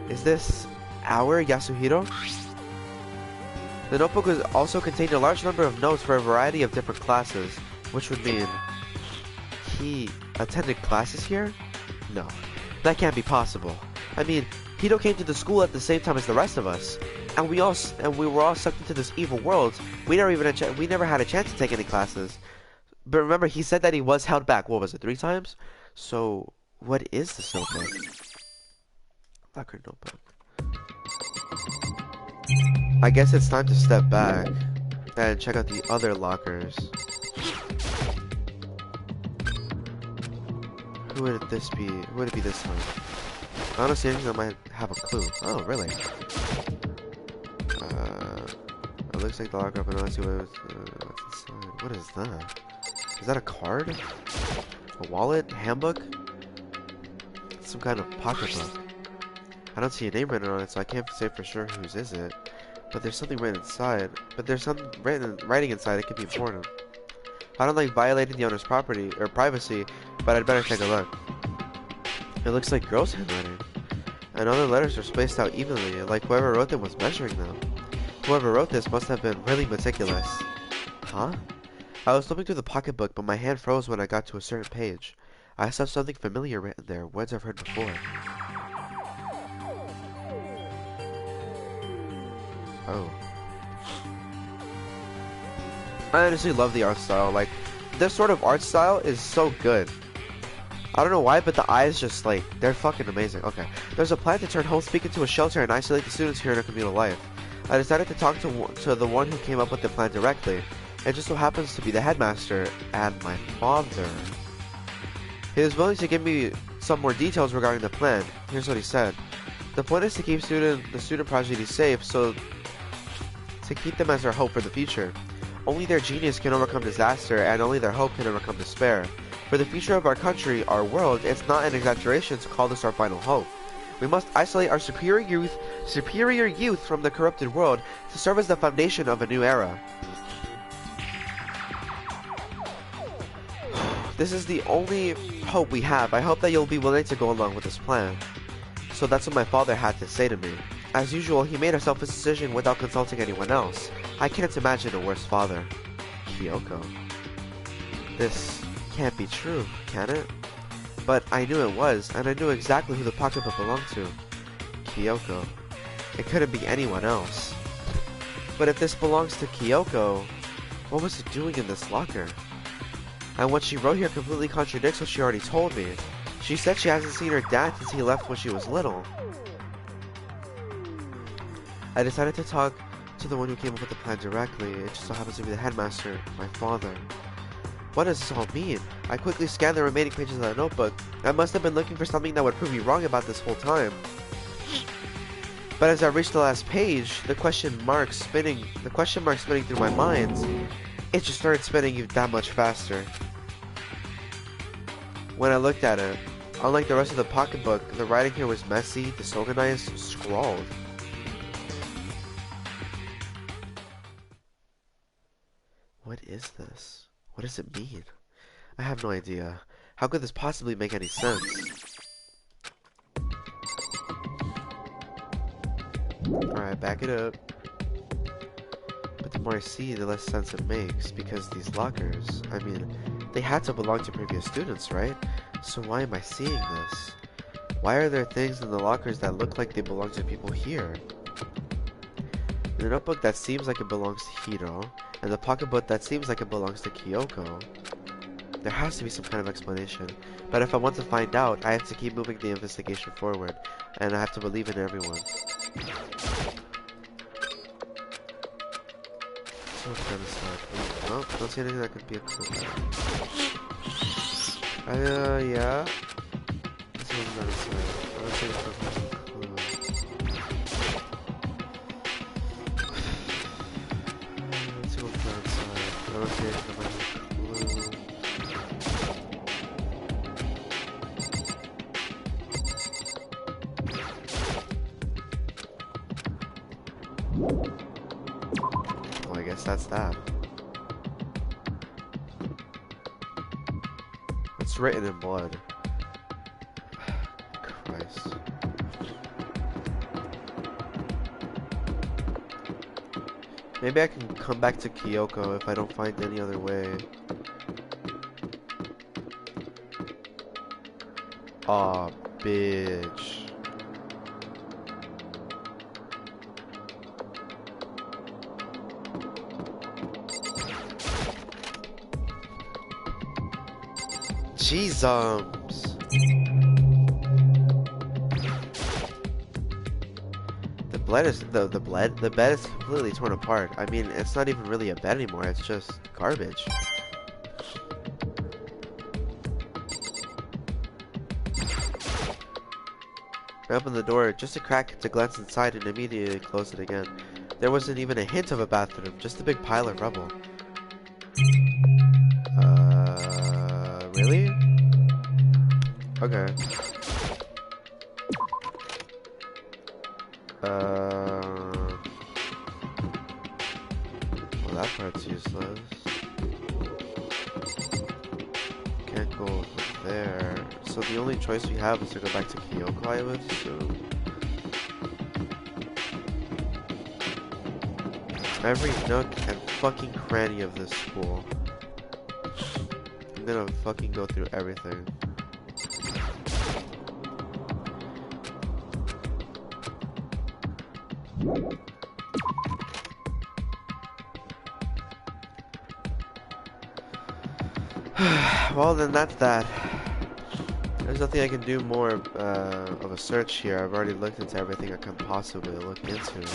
Is this our Yasuhiro? The notebook was also contained a large number of notes for a variety of different classes, which would mean he attended classes here? No, that can't be possible. I mean, Hito came to the school at the same time as the rest of us, and we were all sucked into this evil world. We never had a chance to take any classes. But remember, he said that he was held back. What was it, 3 times? So, what is this notebook? Locker notebook. I guess it's time to step back and check out the other lockers. Who would this be? Who would it be this time? I don't see anything that might have a clue. Oh, really? It looks like the locker up and let's see what's inside. What is that? Is that a card? A wallet? Handbook? Some kind of pocketbook. I don't see a name written on it, so I can't say for sure whose is it. But there's something written inside. But there's something writing inside. It could be important. I don't like violating the owner's property or privacy, but I'd better take a look. It looks like girls' handwriting. And other letters are spaced out evenly, like whoever wrote them was measuring them. Whoever wrote this must have been really meticulous. Huh? I was flipping through the pocketbook, but my hand froze when I got to a certain page. I saw something familiar written there, words I've heard before. Oh. I honestly love the art style. Like, this sort of art style is so good. I don't know why, but the eyes just, like, they're fucking amazing. Okay. There's a plan to turn Homespeak into a shelter and isolate the students here in a communal life. I decided to talk to the one who came up with the plan directly. It just so happens to be the headmaster and my father. He was willing to give me some more details regarding the plan. Here's what he said. The point is to keep the student prodigy safe, so to keep them as our hope for the future. Only their genius can overcome disaster, and only their hope can overcome despair. For the future of our country, our world, it's not an exaggeration to call this our final hope. We must isolate our superior youth from the corrupted world to serve as the foundation of a new era. This is the only hope we have. I hope that you'll be willing to go along with this plan. So that's what my father had to say to me. As usual, he made a selfish decision without consulting anyone else. I can't imagine a worse father. Kyoko. This can't be true, can it? But I knew it was, and I knew exactly who the pocketbook belonged to. Kyoko. It couldn't be anyone else. But if this belongs to Kyoko, what was it doing in this locker? And what she wrote here completely contradicts what she already told me. She said she hasn't seen her dad since he left when she was little. I decided to talk to the one who came up with the plan directly. It just so happens to be the headmaster, my father. What does this all mean? I quickly scanned the remaining pages of that notebook. I must have been looking for something that would prove me wrong about this whole time. But as I reached the last page, the question mark spinning through my mind, it just started spinning even that much faster. When I looked at it, unlike the rest of the pocketbook, the writing here was messy, disorganized, scrawled. What is this? What does it mean? I have no idea. How could this possibly make any sense? Alright, back it up. But the more I see, the less sense it makes, because these lockers, I mean, they had to belong to previous students, right? So why am I seeing this? Why are there things in the lockers that look like they belong to people here? In the notebook that seems like it belongs to Hiro, and the pocketbook that seems like it belongs to Kyoko. There has to be some kind of explanation, but if I want to find out, I have to keep moving the investigation forward, and I have to believe in everyone. So what's down this side? Oh, don't see anything that could be a clue. Yeah. Let's see what's down this side. I don't see anything that could be a clue. Let's see what's down this side. I don't see anything that could be a clue. Well, I guess that's that. It's written in blood. Christ. Maybe I can come back to Kyoko if I don't find any other way. Aw, bitch. Jesus. The bed is completely torn apart. I mean, it's not even really a bed anymore. It's just garbage. I opened the door just a crack to glance inside and immediately closed it again. There wasn't even a hint of a bathroom, just a big pile of rubble. Really? Okay. Well, that part's useless. Can't go over there. So the only choice we have is to go back to Kyoko, I would assume. Every nook and fucking cranny of this school. I'm gonna fucking go through everything. Well, then that's that. There's nothing I can do more of a search here. I've already looked into everything I can possibly look into.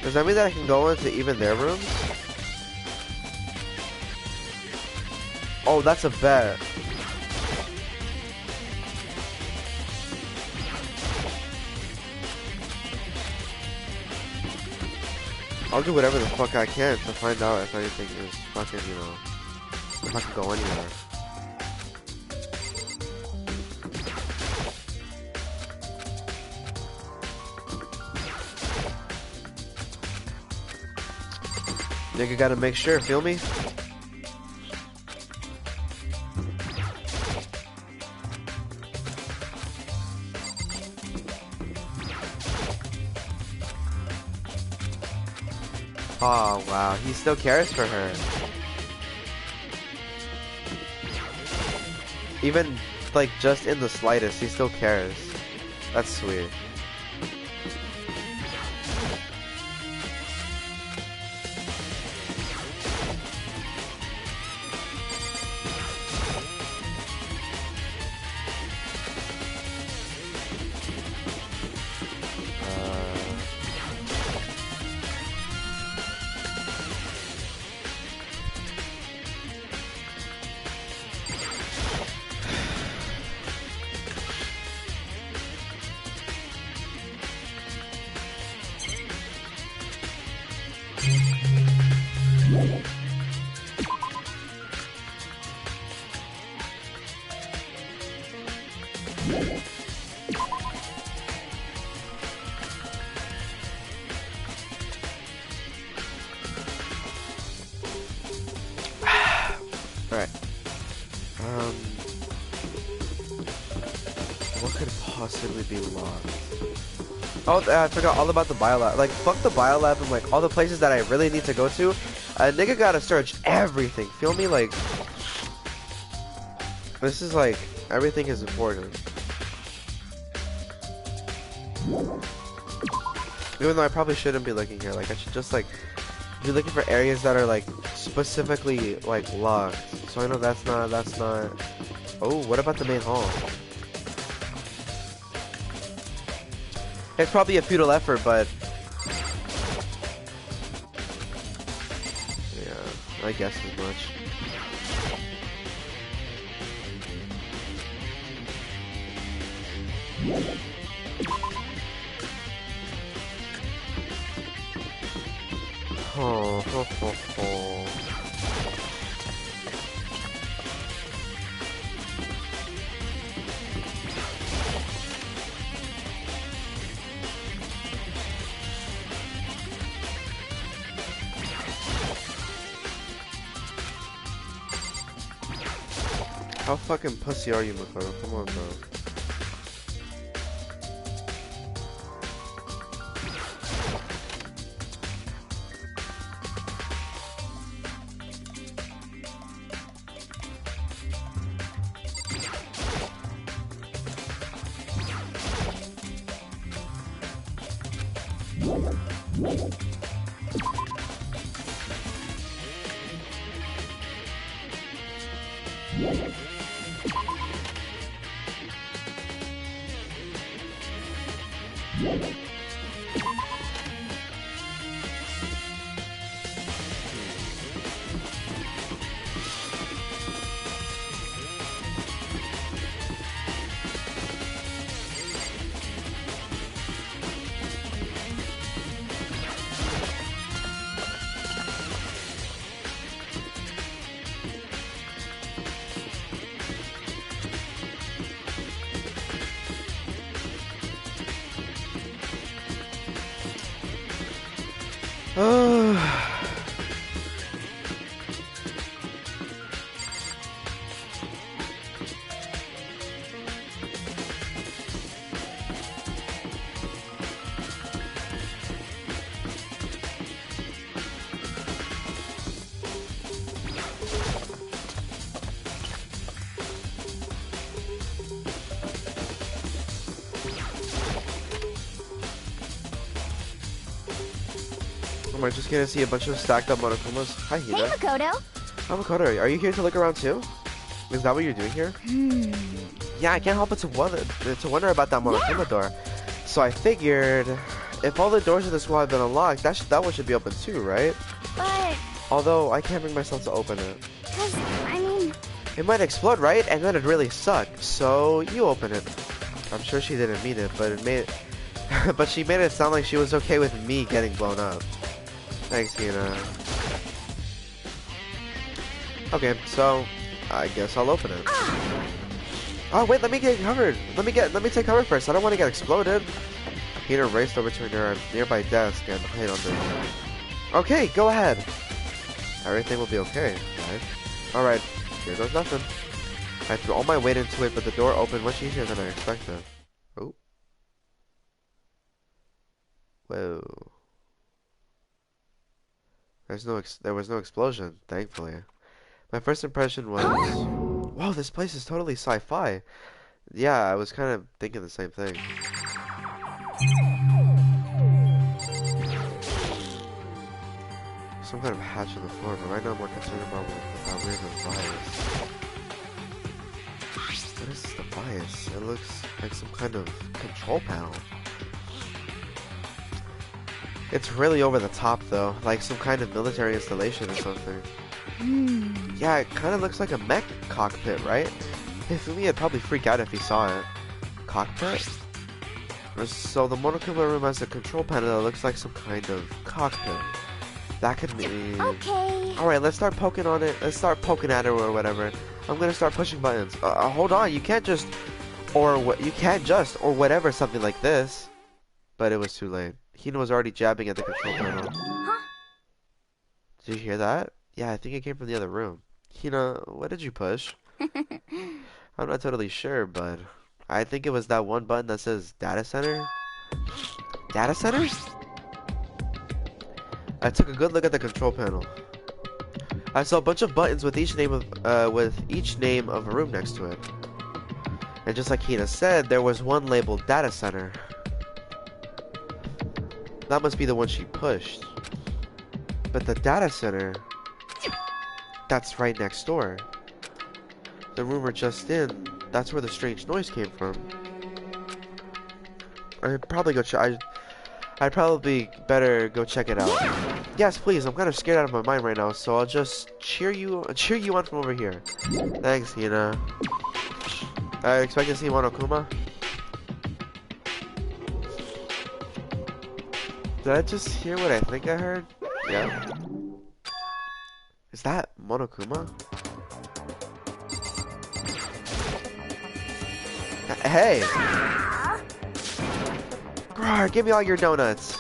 Does that mean that I can go into even their rooms? Oh, that's a bet. I'll do whatever the fuck I can to find out if anything is fucking, you know, if I can go anywhere. Nigga gotta make sure, feel me? Oh wow, he still cares for her. Even like just in the slightest, he still cares. That's sweet. Alright. What could possibly be lost? Oh, I forgot all about the biolab. Like, fuck the biolab and, like, all the places that I really need to go to. A nigga gotta search everything. Feel me? Like, this is, like, everything is important. Even though I probably shouldn't be looking here. Like, I should just, like, be looking for areas that are, like, specifically, like, locked. So I know that's not... Oh, what about the main hall? It's probably a futile effort, but... yeah, I guess as much. Oh, ho, ho, ho. How fucking pussy are you, Makoto? Come on, bro. Am I just gonna see a bunch of stacked up Monokumas? Hi, Hey, Hina. Makoto. Hi, Makoto. Are you here to look around too? Is that what you're doing here? Yeah, I can't help but to wonder about that Monokuma door. So I figured, if all the doors in the school have been unlocked, that one should be open too, right? But, Although, I can't bring myself to open it. I mean, It might explode, right? And then it'd really suck. So, you open it. I'm sure she didn't mean it, but but she made it sound like she was okay with me getting blown up. Thanks, Hina. Okay, so I guess I'll open it. Oh wait, let me get covered. Let me take cover first. I don't want to get exploded. Hina raced over to her nearby desk and hid under it. Okay, go ahead. Everything will be okay, right? Alright, here goes nothing. I threw all my weight into it, but the door opened much easier than I expected. Oh. Whoa. There was no explosion, thankfully. My first impression was, wow, this place is totally sci-fi. Yeah, I was kind of thinking the same thing. Some kind of hatch on the floor, but right now I'm more concerned about that weird device. What is this device? It looks like some kind of control panel. It's really over the top though, like some kind of military installation or something. Yeah, it kind of looks like a mech cockpit, right? Hifumi would probably freak out if he saw it. Cockpit? So the Monokuma room has a control panel that looks like some kind of cockpit. That could mean... okay. Alright, let's start poking on it. Let's start poking at it or whatever. I'm gonna start pushing buttons. Hold on, you can't just... Or whatever, something like this. But it was too late. Hina was already jabbing at the control panel. Huh? Did you hear that? Yeah, I think it came from the other room. Hina, what did you push? I'm not totally sure, but I think it was that one button that says Data Center. Data Centers? I took a good look at the control panel. I saw a bunch of buttons with each name of a room next to it. And just like Hina said, there was one labeled Data Center. That must be the one she pushed. But the Data Center, that's right next door. The room we're just in, that's where the strange noise came from. I'd probably better go check it out. Yes, please. I'm kind of scared out of my mind right now, so I'll just cheer you on from over here. Thanks, Hina. I expect to see Monokuma. Did I just hear what I think I heard? Yeah. Is that Monokuma? Hey! Grar, give me all your donuts!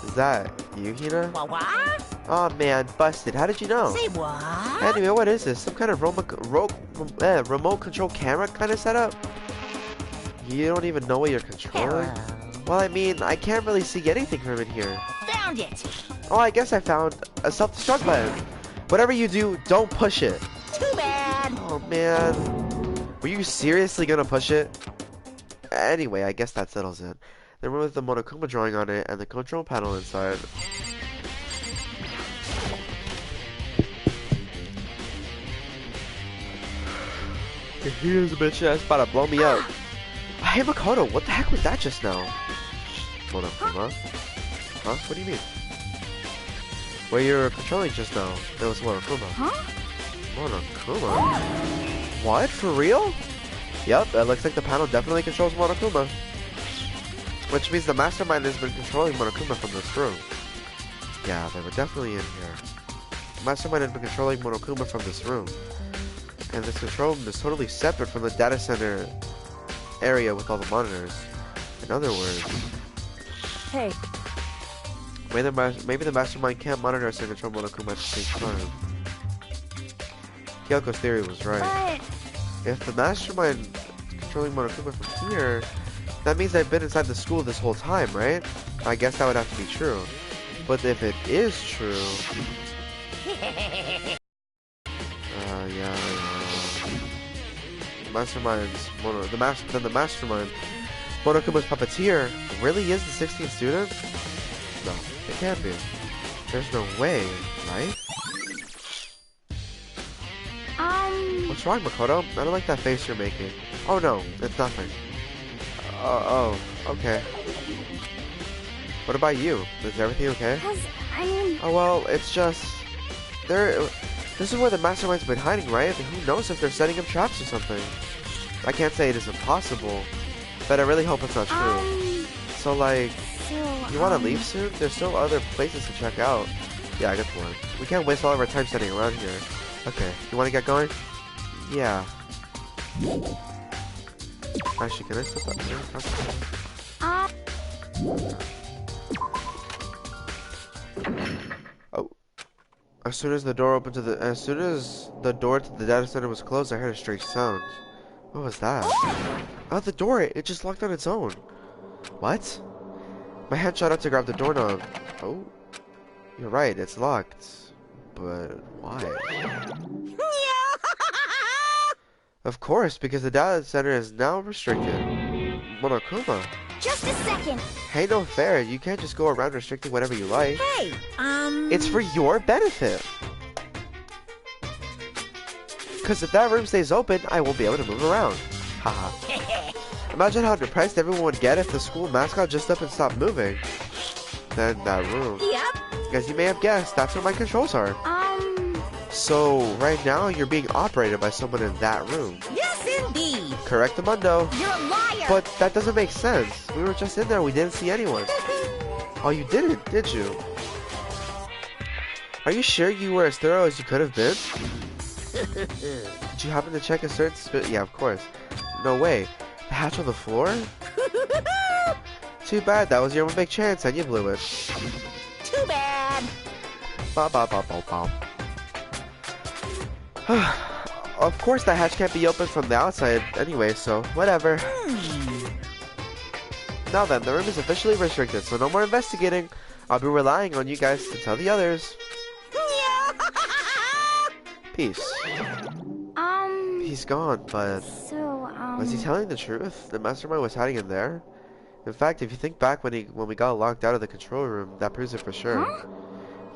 Is that you, Hina? What? Oh man, busted. How did you know? Say what? Anyway, what is this? Some kind of remote control camera kind of setup? You don't even know what you're controlling? Well, I mean, I can't really see anything from in here. Found it! Oh, I guess I found a self-destruct button. Whatever you do, don't push it. Too bad! Oh man. Were you seriously gonna push it? Anyway, I guess that settles it. The room with the Monokuma drawing on it and the control panel inside. Here's a bitch ass about to blow me up. Hey Makoto, what the heck was that just now? Monokuma? Huh? What do you mean? Where you were controlling just now, there was Monokuma. Huh? Monokuma? What? For real? Yep, it looks like the panel definitely controls Monokuma. Which means the mastermind has been controlling Monokuma from this room. Yeah, they were definitely in here. The mastermind had been controlling Monokuma from this room. And this control room is totally separate from the data center area with all the monitors. In other words, Hey, maybe the mastermind can't monitor us and control Monokuma at the same time. Kyoko's theory was right. But If the mastermind is controlling Monokuma from here, that means I've been inside the school this whole time, right? I guess that would have to be true. But if it is true... yeah. Mastermind's then the mastermind, Monokuma's puppeteer, really is the 16th student? No, it can't be. There's no way, right? What's wrong, Makoto? I don't like that face you're making. Oh no, it's nothing. Oh, okay. What about you? Is everything okay? Oh well, it's just... This is where the mastermind's been hiding, right? Who knows if they're setting up traps or something? I can't say it isn't possible, but I really hope it's not true. So like, you want to leave soon? There's still other places to check out. Yeah, I get the one. We can't waste all of our time standing around here. Okay, you want to get going? Yeah. Actually, can I step up here? Oh. As soon as the door to the data center was closed, I heard a strange sound. What was that? Oh, the door! It just locked on its own. What? My hand shot out to grab the doorknob. Oh, you're right. It's locked. But why? Of course, because the data center is now restricted. Monokuma. just a second. Hey, no fair. You can't just go around restricting whatever you like. Hey, It's for your benefit. Because if that room stays open, I won't be able to move around. Haha. Imagine how depressed everyone would get if the school mascot just up and stopped moving. Then that room. Yep. As you may have guessed, that's where my controls are. So, right now, you're being operated by someone in that room. Yes, indeed. Correct, Mundo. You're a liar. But that doesn't make sense. We were just in there, we didn't see anyone. Oh, you didn't, did you? Are you sure you were as thorough as you could have been? Did you happen to check a certain yeah, of course. No way. The hatch on the floor? Too bad, that was your one big chance and you blew it. Too bad. Ba ba ba ba ba. Of course that hatch can't be opened from the outside anyway, so whatever. Now then, the room is officially restricted, so no more investigating. I'll be relying on you guys to tell the others. Peace. He's gone, but was he telling the truth? The mastermind was hiding in there? In fact, if you think back when we got locked out of the control room, that proves it for sure.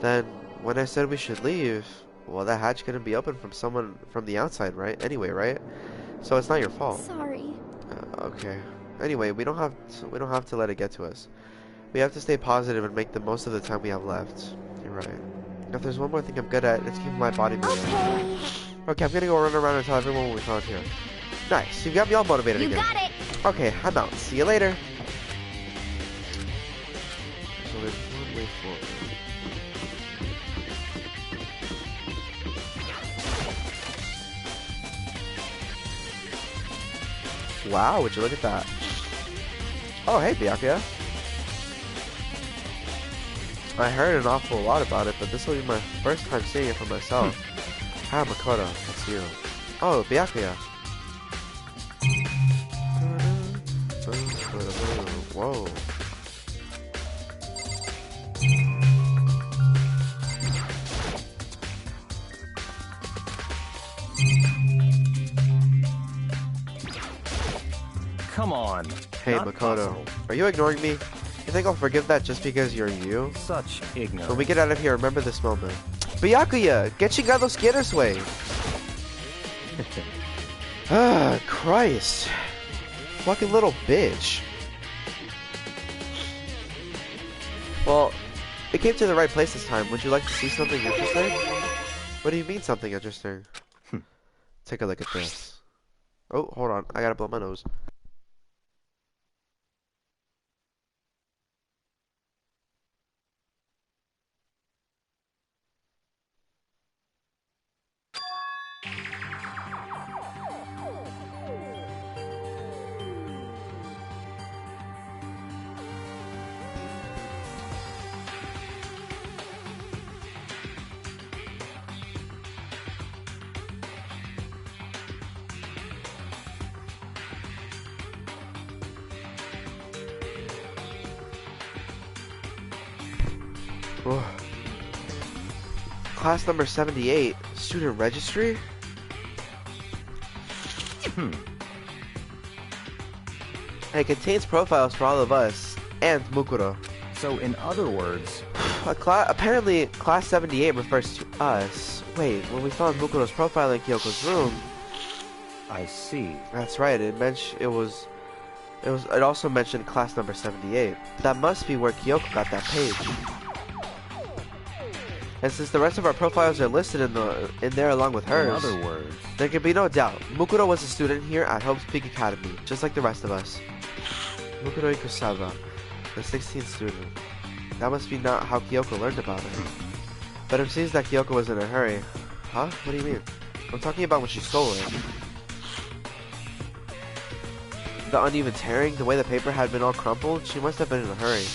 Then, when I said we should leave, well, that hatch couldn't be opened from someone from the outside, right? Anyway, right? So it's not your fault. Sorry. Okay. Anyway, we don't have to let it get to us. We have to stay positive and make the most of the time we have left. You're right. If there's one more thing I'm good at, it's keeping my body moving. Okay. Okay, I'm gonna go run around and tell everyone what we found here. Nice, you've got me all motivated You again. got it. Okay, I'm out. See you later. There's only one way forward. Wow, would you look at that? Oh, hey, Byakuya. I heard an awful lot about it, but this will be my first time seeing it for myself. Hi, Makoto. It's you. Oh, Byakuya. Whoa. come on. Hey, Not Makoto. possible. Are you ignoring me? You think I'll forgive that just because you're you? Such ignorance. When we get out of here, remember this moment. Byakuya, get chingado skieres way. Ah, Christ. Fucking little bitch. Well, it came to the right place this time. Would you like to see something interesting? What do you mean something interesting? Take a look at this. Oh, hold on. I gotta blow my nose. Oh. Class number 78, student registry? It contains profiles for all of us, and Mukuro. So, in other words, Apparently, class 78 refers to us. Wait, when we found Mukuro's profile in Kyoko's room, I see. that's right, it also mentioned class number 78. That must be where Kyoko got that page. And since the rest of our profiles are listed in there along with hers, In other words, there can be no doubt. Mukuro was a student here at Hope's Peak Academy, just like the rest of us. Mukuro Ikusawa, the 16th student. That must be not how Kyoko learned about it. But it seems that Kyoko was in a hurry. Huh? What do you mean? I'm talking about when she stole it. The uneven tearing, the way the paper had been all crumpled, she must have been in a hurry.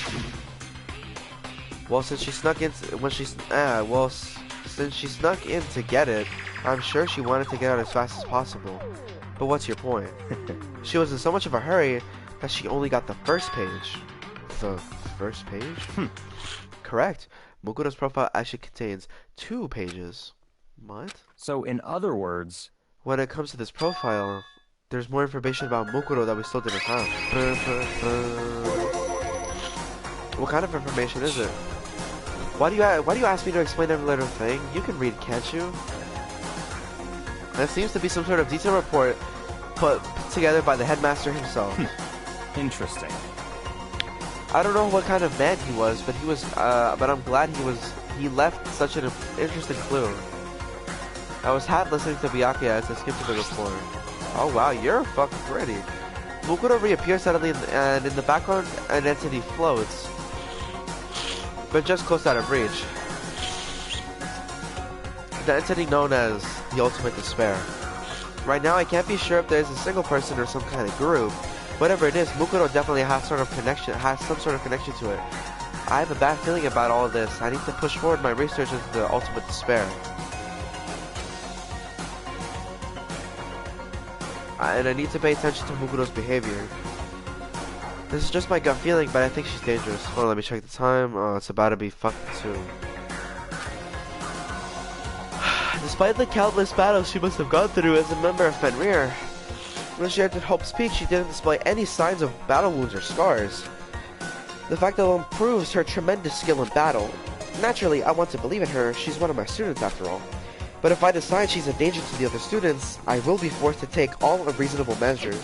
Well, since she snuck in to get it, I'm sure she wanted to get out as fast as possible. But what's your point? She was in so much of a hurry that she only got the first page. The first page? Correct. Mukuro's profile actually contains 2 pages. What? so in other words, When it comes to this profile, there's more information about Mukuro that we still didn't have. What kind of information is it? Why do you ask me to explain every little thing? You can read, can't you? That seems to be some sort of detailed report put together by the headmaster himself. interesting. I don't know what kind of man he was, but but I'm glad he left such an interesting clue. I was half listening to Byakuya as I skipped to the report. Oh wow, you're fucking pretty. Mukuro reappears suddenly and in the background an entity floats, but just close out of reach. The entity known as the Ultimate Despair. Right now I can't be sure if there's a single person or some kind of group. Whatever it is, Mukuro definitely has some sort of connection to it. I have a bad feeling about all of this. I need to push forward my research into the Ultimate Despair. And I need to pay attention to Mukuro's behavior. This is just my gut feeling, but I think she's dangerous. Hold on, let me check the time. Oh, it's about to be fucking soon. Despite the countless battles she must have gone through as a member of Fenrir, when she entered Hope's Peak, she didn't display any signs of battle wounds or scars. The fact alone proves her tremendous skill in battle. Naturally, I want to believe in her. She's one of my students after all. But if I decide she's a danger to the other students, I will be forced to take all reasonable measures.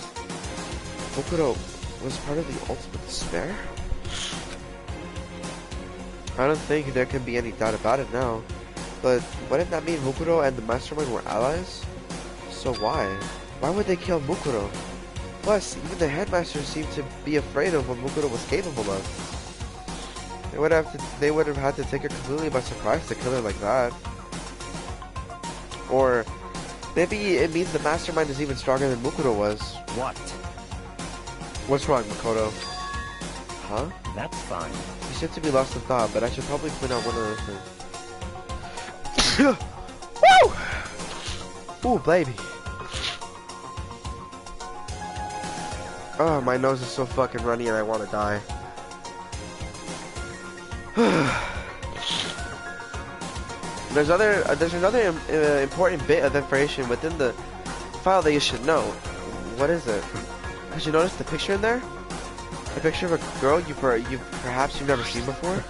Mukuro was part of the Ultimate Despair? I don't think there can be any doubt about it now. But wouldn't that mean Mukuro and the Mastermind were allies? So why? Why would they kill Mukuro? Plus, even the headmaster seemed to be afraid of what Mukuro was capable of. They would have had to take her completely by surprise to kill her like that. Or maybe it means the Mastermind is even stronger than Mukuro was. What? What's wrong, Makoto? Huh? That's fine. You seem to be lost in thought, but I should probably point out one other thing. Woo! Ooh, baby. Oh, my nose is so fucking runny and I want to die. There's another important bit of information within the file that you should know. What is it? Did you notice the picture in there? A picture of a girl perhaps you've never seen before?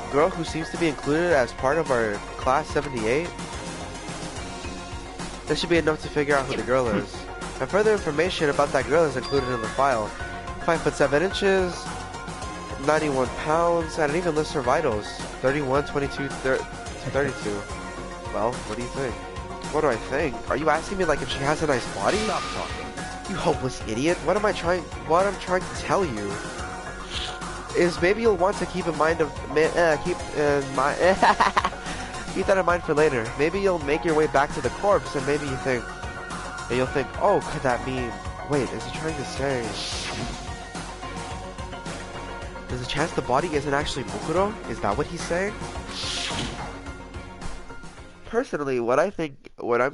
A girl who seems to be included as part of our class 78? This should be enough to figure out who the girl is. And further information about that girl is included in the file. 5 foot 7 inches, 91 pounds, and it even lists her vitals. 31, 22, 32. Well, what do you think? What do I think? Are you asking me like if she has a nice body? Stop talking. You hopeless idiot. What I'm trying to tell you is maybe you'll want to keep in mind keep that in mind for later. Maybe you'll make your way back to the corpse and maybe you'll think, oh, could that mean, wait, is he trying to say, there's a chance the body isn't actually Mukuro? Is that what he's saying? Personally, what I'm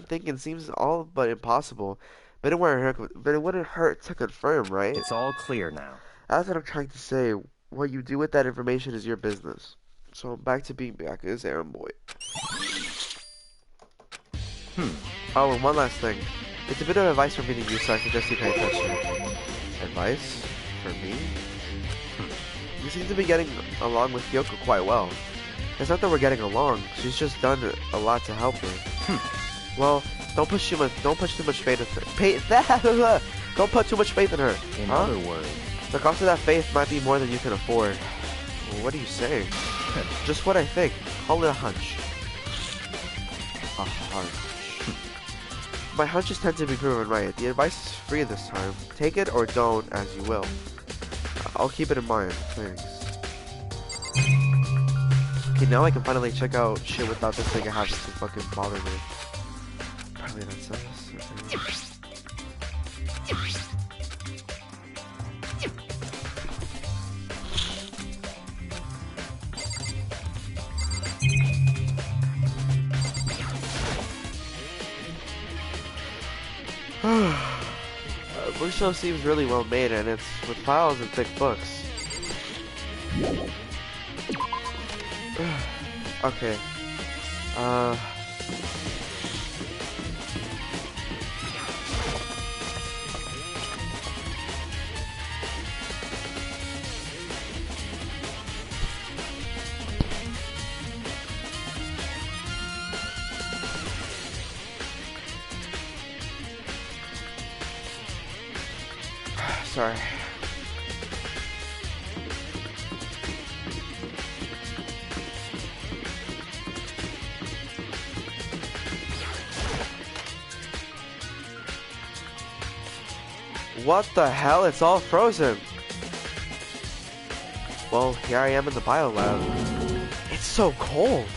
thinking seems all but impossible. But it wouldn't hurt to confirm, right? It's all clear now. That's what I'm trying to say. What you do with that information is your business. So back to being back as Aaron Boy. Oh, and one last thing. It's a bit of advice from me to you, so I suggest you pay attention. Advice? For me? You seem to be getting along with Kyoko quite well. It's not that we're getting along. She's just done a lot to help me. Well, don't put too much faith in her. Don't put too much faith in her. In other words, the cost of that faith might be more than you can afford. Well, what are you saying? Just what I think. Call it a hunch. A hunch. My hunches tend to be proven right. The advice is free this time. Take it or don't, as you will. I'll keep it in mind. Thanks. Okay, now I can finally check out shit without this thing having to fucking bother me. Apparently that's us. Bookshelf seems really well made and it's with files and thick books. Okay. Sorry. What the hell? It's all frozen. Well, here I am in the biolab. It's so cold.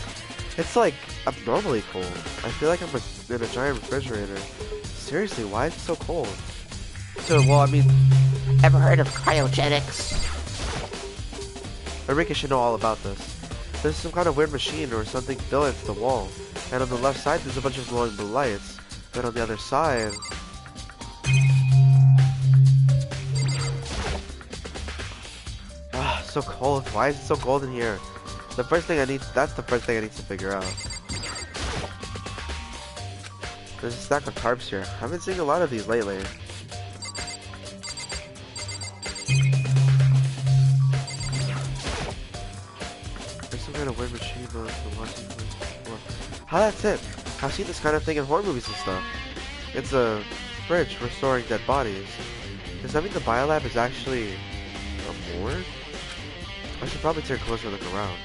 It's like abnormally cold. I feel like I'm in a giant refrigerator. Seriously, why is it so cold? So, well, I mean, Ever heard of cryogenics? Enrique should know all about this. There's some kind of weird machine or something built into the wall. And on the left side, there's a bunch of glowing blue lights. But on the other side... Ah, so cold. Why is it so cold in here? That's the first thing I need to figure out. There's a stack of tarps here. I've been seeing a lot of these lately. There's some kind of weird machine on the watching floor. How that's it? I've seen this kind of thing in horror movies and stuff. It's a fridge for storing dead bodies. Does that mean the biolab is actually a morgue? I should probably take a closer look around.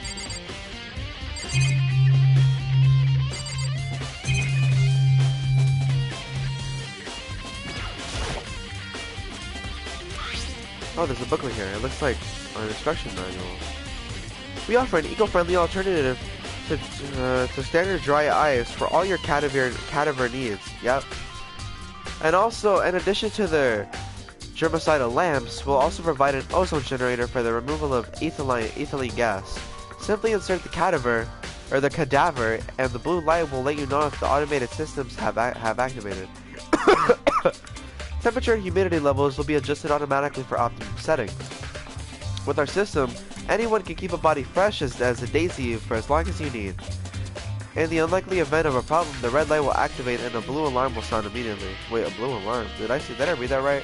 Oh, there's a booklet here. It looks like an instruction manual. We offer an eco-friendly alternative to standard dry ice for all your cadaver needs. Yep. And also, in addition to the germicidal lamps, we'll also provide an ozone generator for the removal of ethylene gas. Simply insert the cadaver, and the blue light will let you know if the automated systems have activated. Temperature and humidity levels will be adjusted automatically for optimum settings. With our system, anyone can keep a body fresh as a daisy for as long as you need. In the unlikely event of a problem, the red light will activate and a blue alarm will sound immediately. Wait, a blue alarm? Did I read that right?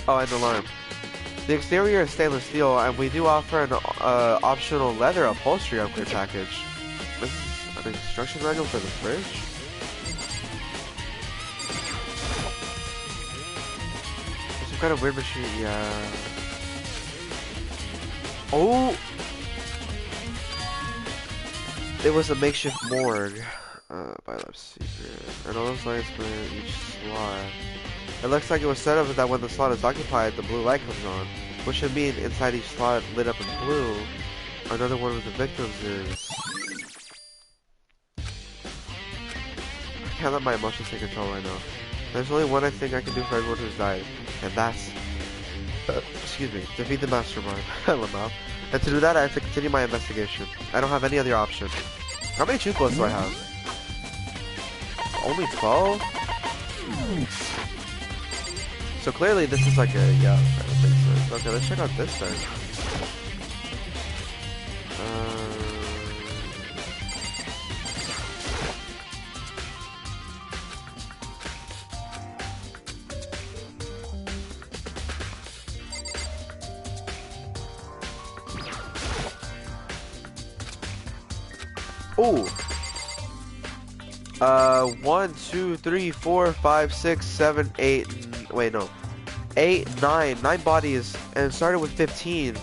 Oh, an alarm. The exterior is stainless steel, and we do offer an optional leather upholstery upgrade package. This is an instruction manual for the fridge? Some kind of weird machine, yeah. Oh! It was a makeshift morgue. By lab secret. And all those lights for each slot. It looks like it was set up that when the slot is occupied, the blue light comes on. Which should mean inside each slot lit up in blue, another one of the victims is... I can't let my emotions take control right now. There's only one thing I can do for everyone who's died, and that's... excuse me, defeat the mastermind. Lamau. And to do that, I have to continue my investigation. I don't have any other option. How many cheat codes do I have? Only 12? So clearly this is like a, yeah, that makes sense. Okay, let's check out this side. Ooh. 1, 2, 3, 4, 5, 6, 7, 8. Wait, no. 8, 9. 9 bodies, and it started with 15.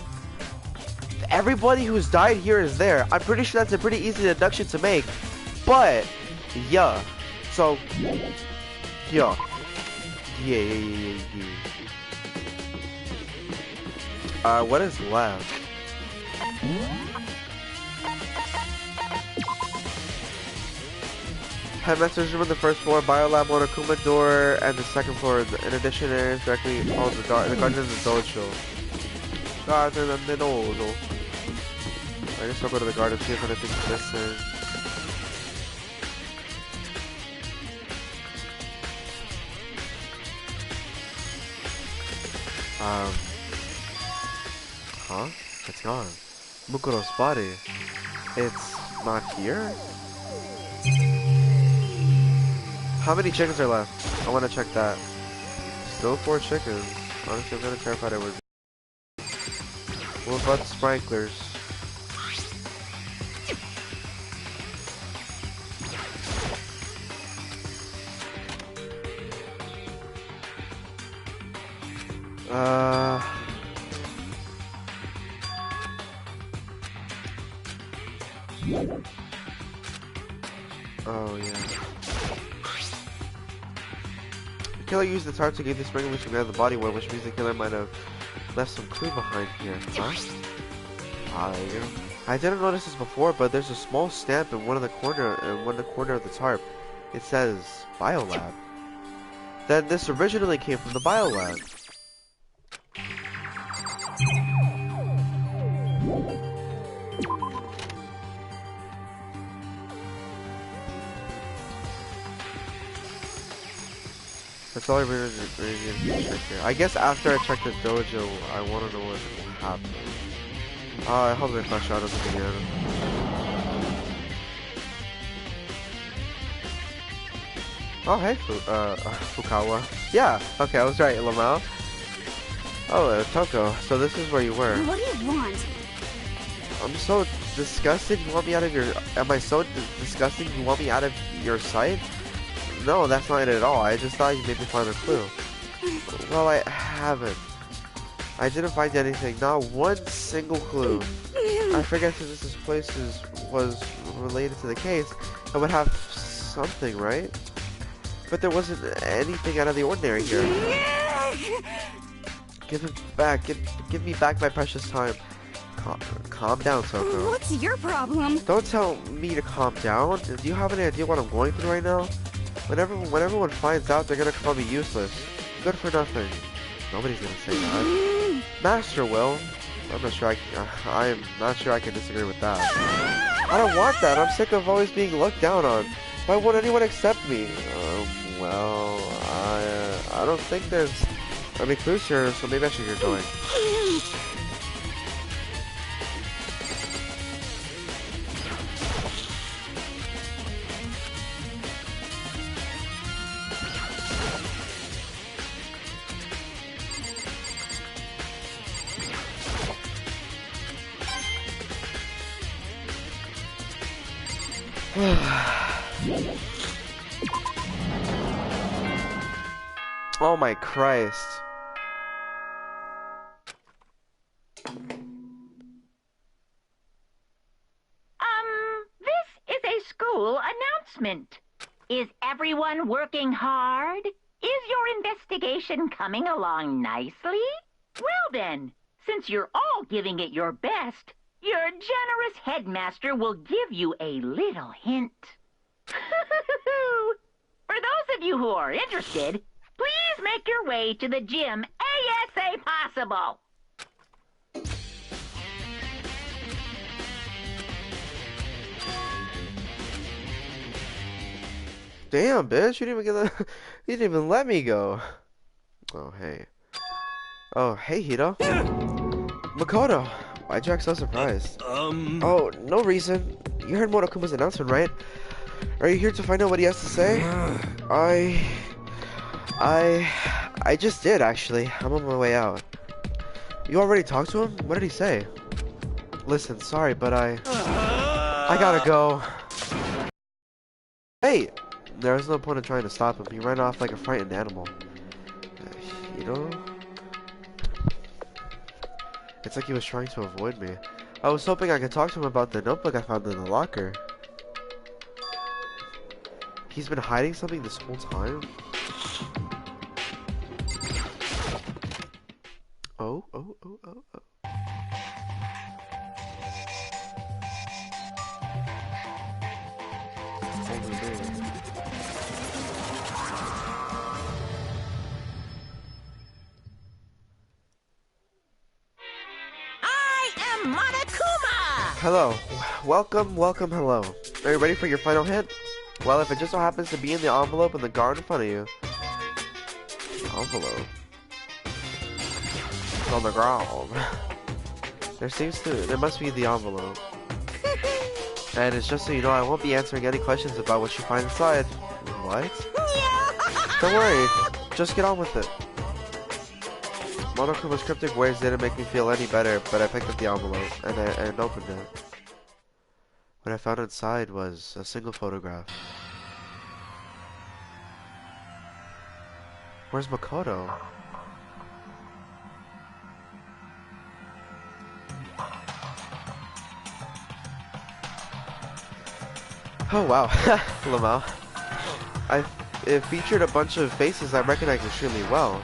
Everybody who's died here is there. I'm pretty sure that's a pretty easy deduction to make. But, yeah. So, yeah. Yeah. What is left? Headmaster's room on the first floor, Biolab on Akuma door, and the second floor. In addition, it is directly on the garden of the dojo. Garden of the dojo. I guess I'll go to the garden, see if anything's missing. Huh? It's gone. Mukuro's body. It's not here? How many chickens are left? I want to check that. Still 4 chickens. Honestly, I'm kind of terrified I would. What about the sprinklers? Oh, yeah. The killer used the tarp to give the sprinklers to grab the body weight, which means the killer might have left some clue behind here. Huh? Ah, there you go. I didn't notice this before, but there's a small stamp in one of the corner of the tarp. It says Biolab. Then this originally came from the Biolab. That's all I really need to check here. I guess after I check the dojo, I want to know what happened. I hope they flash out at the beginning. Oh, hey, Fukawa. Yeah, okay, I was right, Lamau. Oh, Toko, so this is where you were. What do you want? I'm so disgusted, you want me out of your... Am I so disgusting, you want me out of your sight? No, that's not it at all. I just thought you made me find a clue. Well, I haven't. I didn't find anything. Not one single clue. I forget if this place was related to the case. I would have something, right? But there wasn't anything out of the ordinary here. Give it back. Give me back my precious time. Calm down, Toko. What's your problem? Don't tell me to calm down. Do you have any idea what I'm going through right now? When everyone finds out, they're gonna call me useless. Good for nothing. Nobody's gonna say that. Master will. I'm not sure I can disagree with that. I don't want that. I'm sick of always being looked down on. Why won't anyone accept me? Well, I don't think there's any clues here, so maybe I should get going. Oh my Christ. This is a school announcement. Is everyone working hard? Is your investigation coming along nicely? Well then, since you're all giving it your best, your generous headmaster will give you a little hint. For those of you who are interested, please make your way to the gym ASA possible. Damn, bitch, you didn't even you didn't even let me go. Oh hey. Oh hey, Hito. Makoto, why'd you act so surprised? Oh, no reason. You heard Motokuma's announcement, right? Are you here to find out what he has to say? I just did, actually. I'm on my way out. You already talked to him? What did he say? Listen, sorry, but I gotta go. Hey! There was no point in trying to stop him. He ran off like a frightened animal. You know? It's like he was trying to avoid me. I was hoping I could talk to him about the notebook I found in the locker. He's been hiding something this whole time? Oh. Hello. Welcome, hello. Are you ready for your final hint? Well, if it just so happens to be in the envelope in the guard in front of you. Envelope? It's on the ground. There must be the envelope. And it's just so you know, I won't be answering any questions about what you find inside. What? Don't worry, just get on with it. Monokuma's cryptic words didn't make me feel any better, but I picked up the envelope and opened it. What I found inside was a single photograph. Where's Makoto? Oh wow, Lamau. It featured a bunch of faces I recognized extremely well.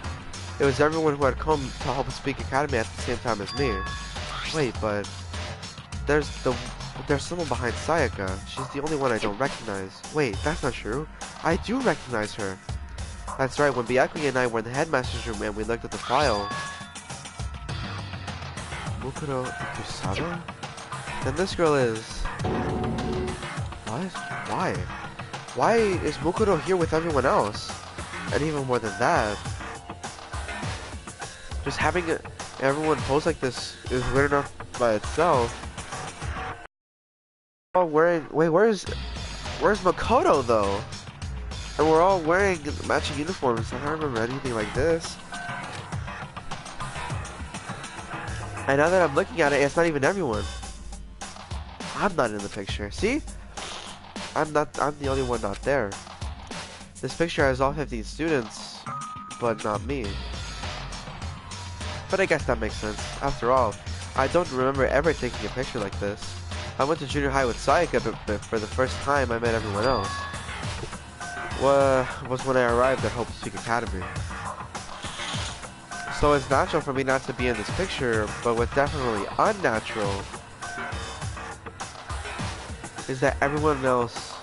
It was everyone who had come to Help Speak Academy at the same time as me. Wait, but there's someone behind Sayaka. She's the only one I don't recognize. Wait, that's not true. I do recognize her. That's right, when Byakuya and I were in the headmaster's room and we looked at the file. Mukuro Kusada? Then this girl is... What? Why? Why is Mukuro here with everyone else? And even more than that, just having everyone pose like this is weird enough by itself. Oh, wait, where's Makoto though? And we're all wearing matching uniforms. I don't remember anything like this. And now that I'm looking at it, it's not even everyone. I'm not in the picture. See? I'm the only one not there. This picture has all 15 students, but not me. But I guess that makes sense. After all, I don't remember ever taking a picture like this. I went to junior high with Sayaka, but for the first time I met everyone else. Was when I arrived at Hope Speak Academy. So it's natural for me not to be in this picture, but what's definitely unnatural is that everyone else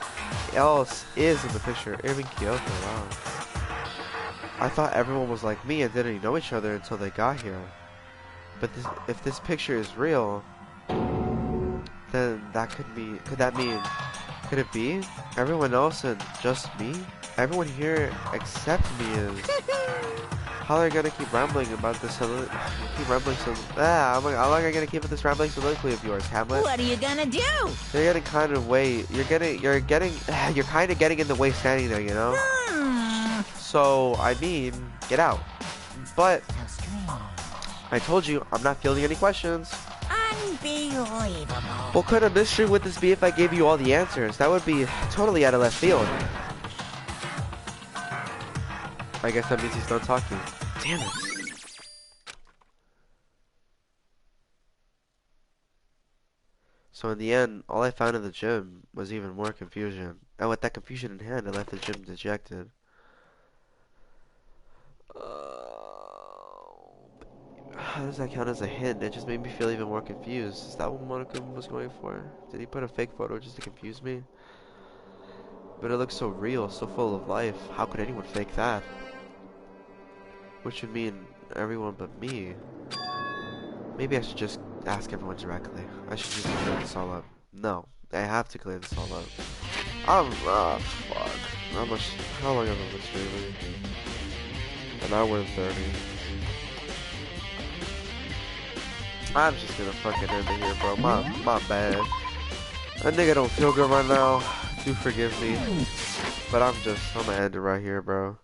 is in the picture. Even Kyoto, wow. I thought everyone was like me and didn't know each other until they got here. But if this picture is real, then could it be everyone else and just me? Everyone here except me is... How are you gonna keep rambling about this? How long are you gonna keep this rambling soliloquy of yours, Hamlet? What are you gonna do? You're getting kind of you're kind of getting in the way standing there, you know? So, I mean, get out. But, I told you, I'm not fielding any questions. Unbelievable. What kind of mystery would this be if I gave you all the answers? That would be totally out of left field. I guess that means he's done talking. Damn it. So in the end, all I found in the gym was even more confusion. And with that confusion in hand, I left the gym dejected. How does that count as a hint? It just made me feel even more confused. Is that what Monica was going for? Did he put a fake photo just to confuse me? But it looks so real, so full of life. How could anyone fake that? Which would mean everyone but me. Maybe I should just ask everyone directly. I should just clear this all up. No, I have to clear this all up. Fuck. How long have I been streaming? An hour and 30. I'm just gonna fucking end it here, bro. My bad. That nigga don't feel good right now. Do forgive me. But I'm gonna end it right here, bro.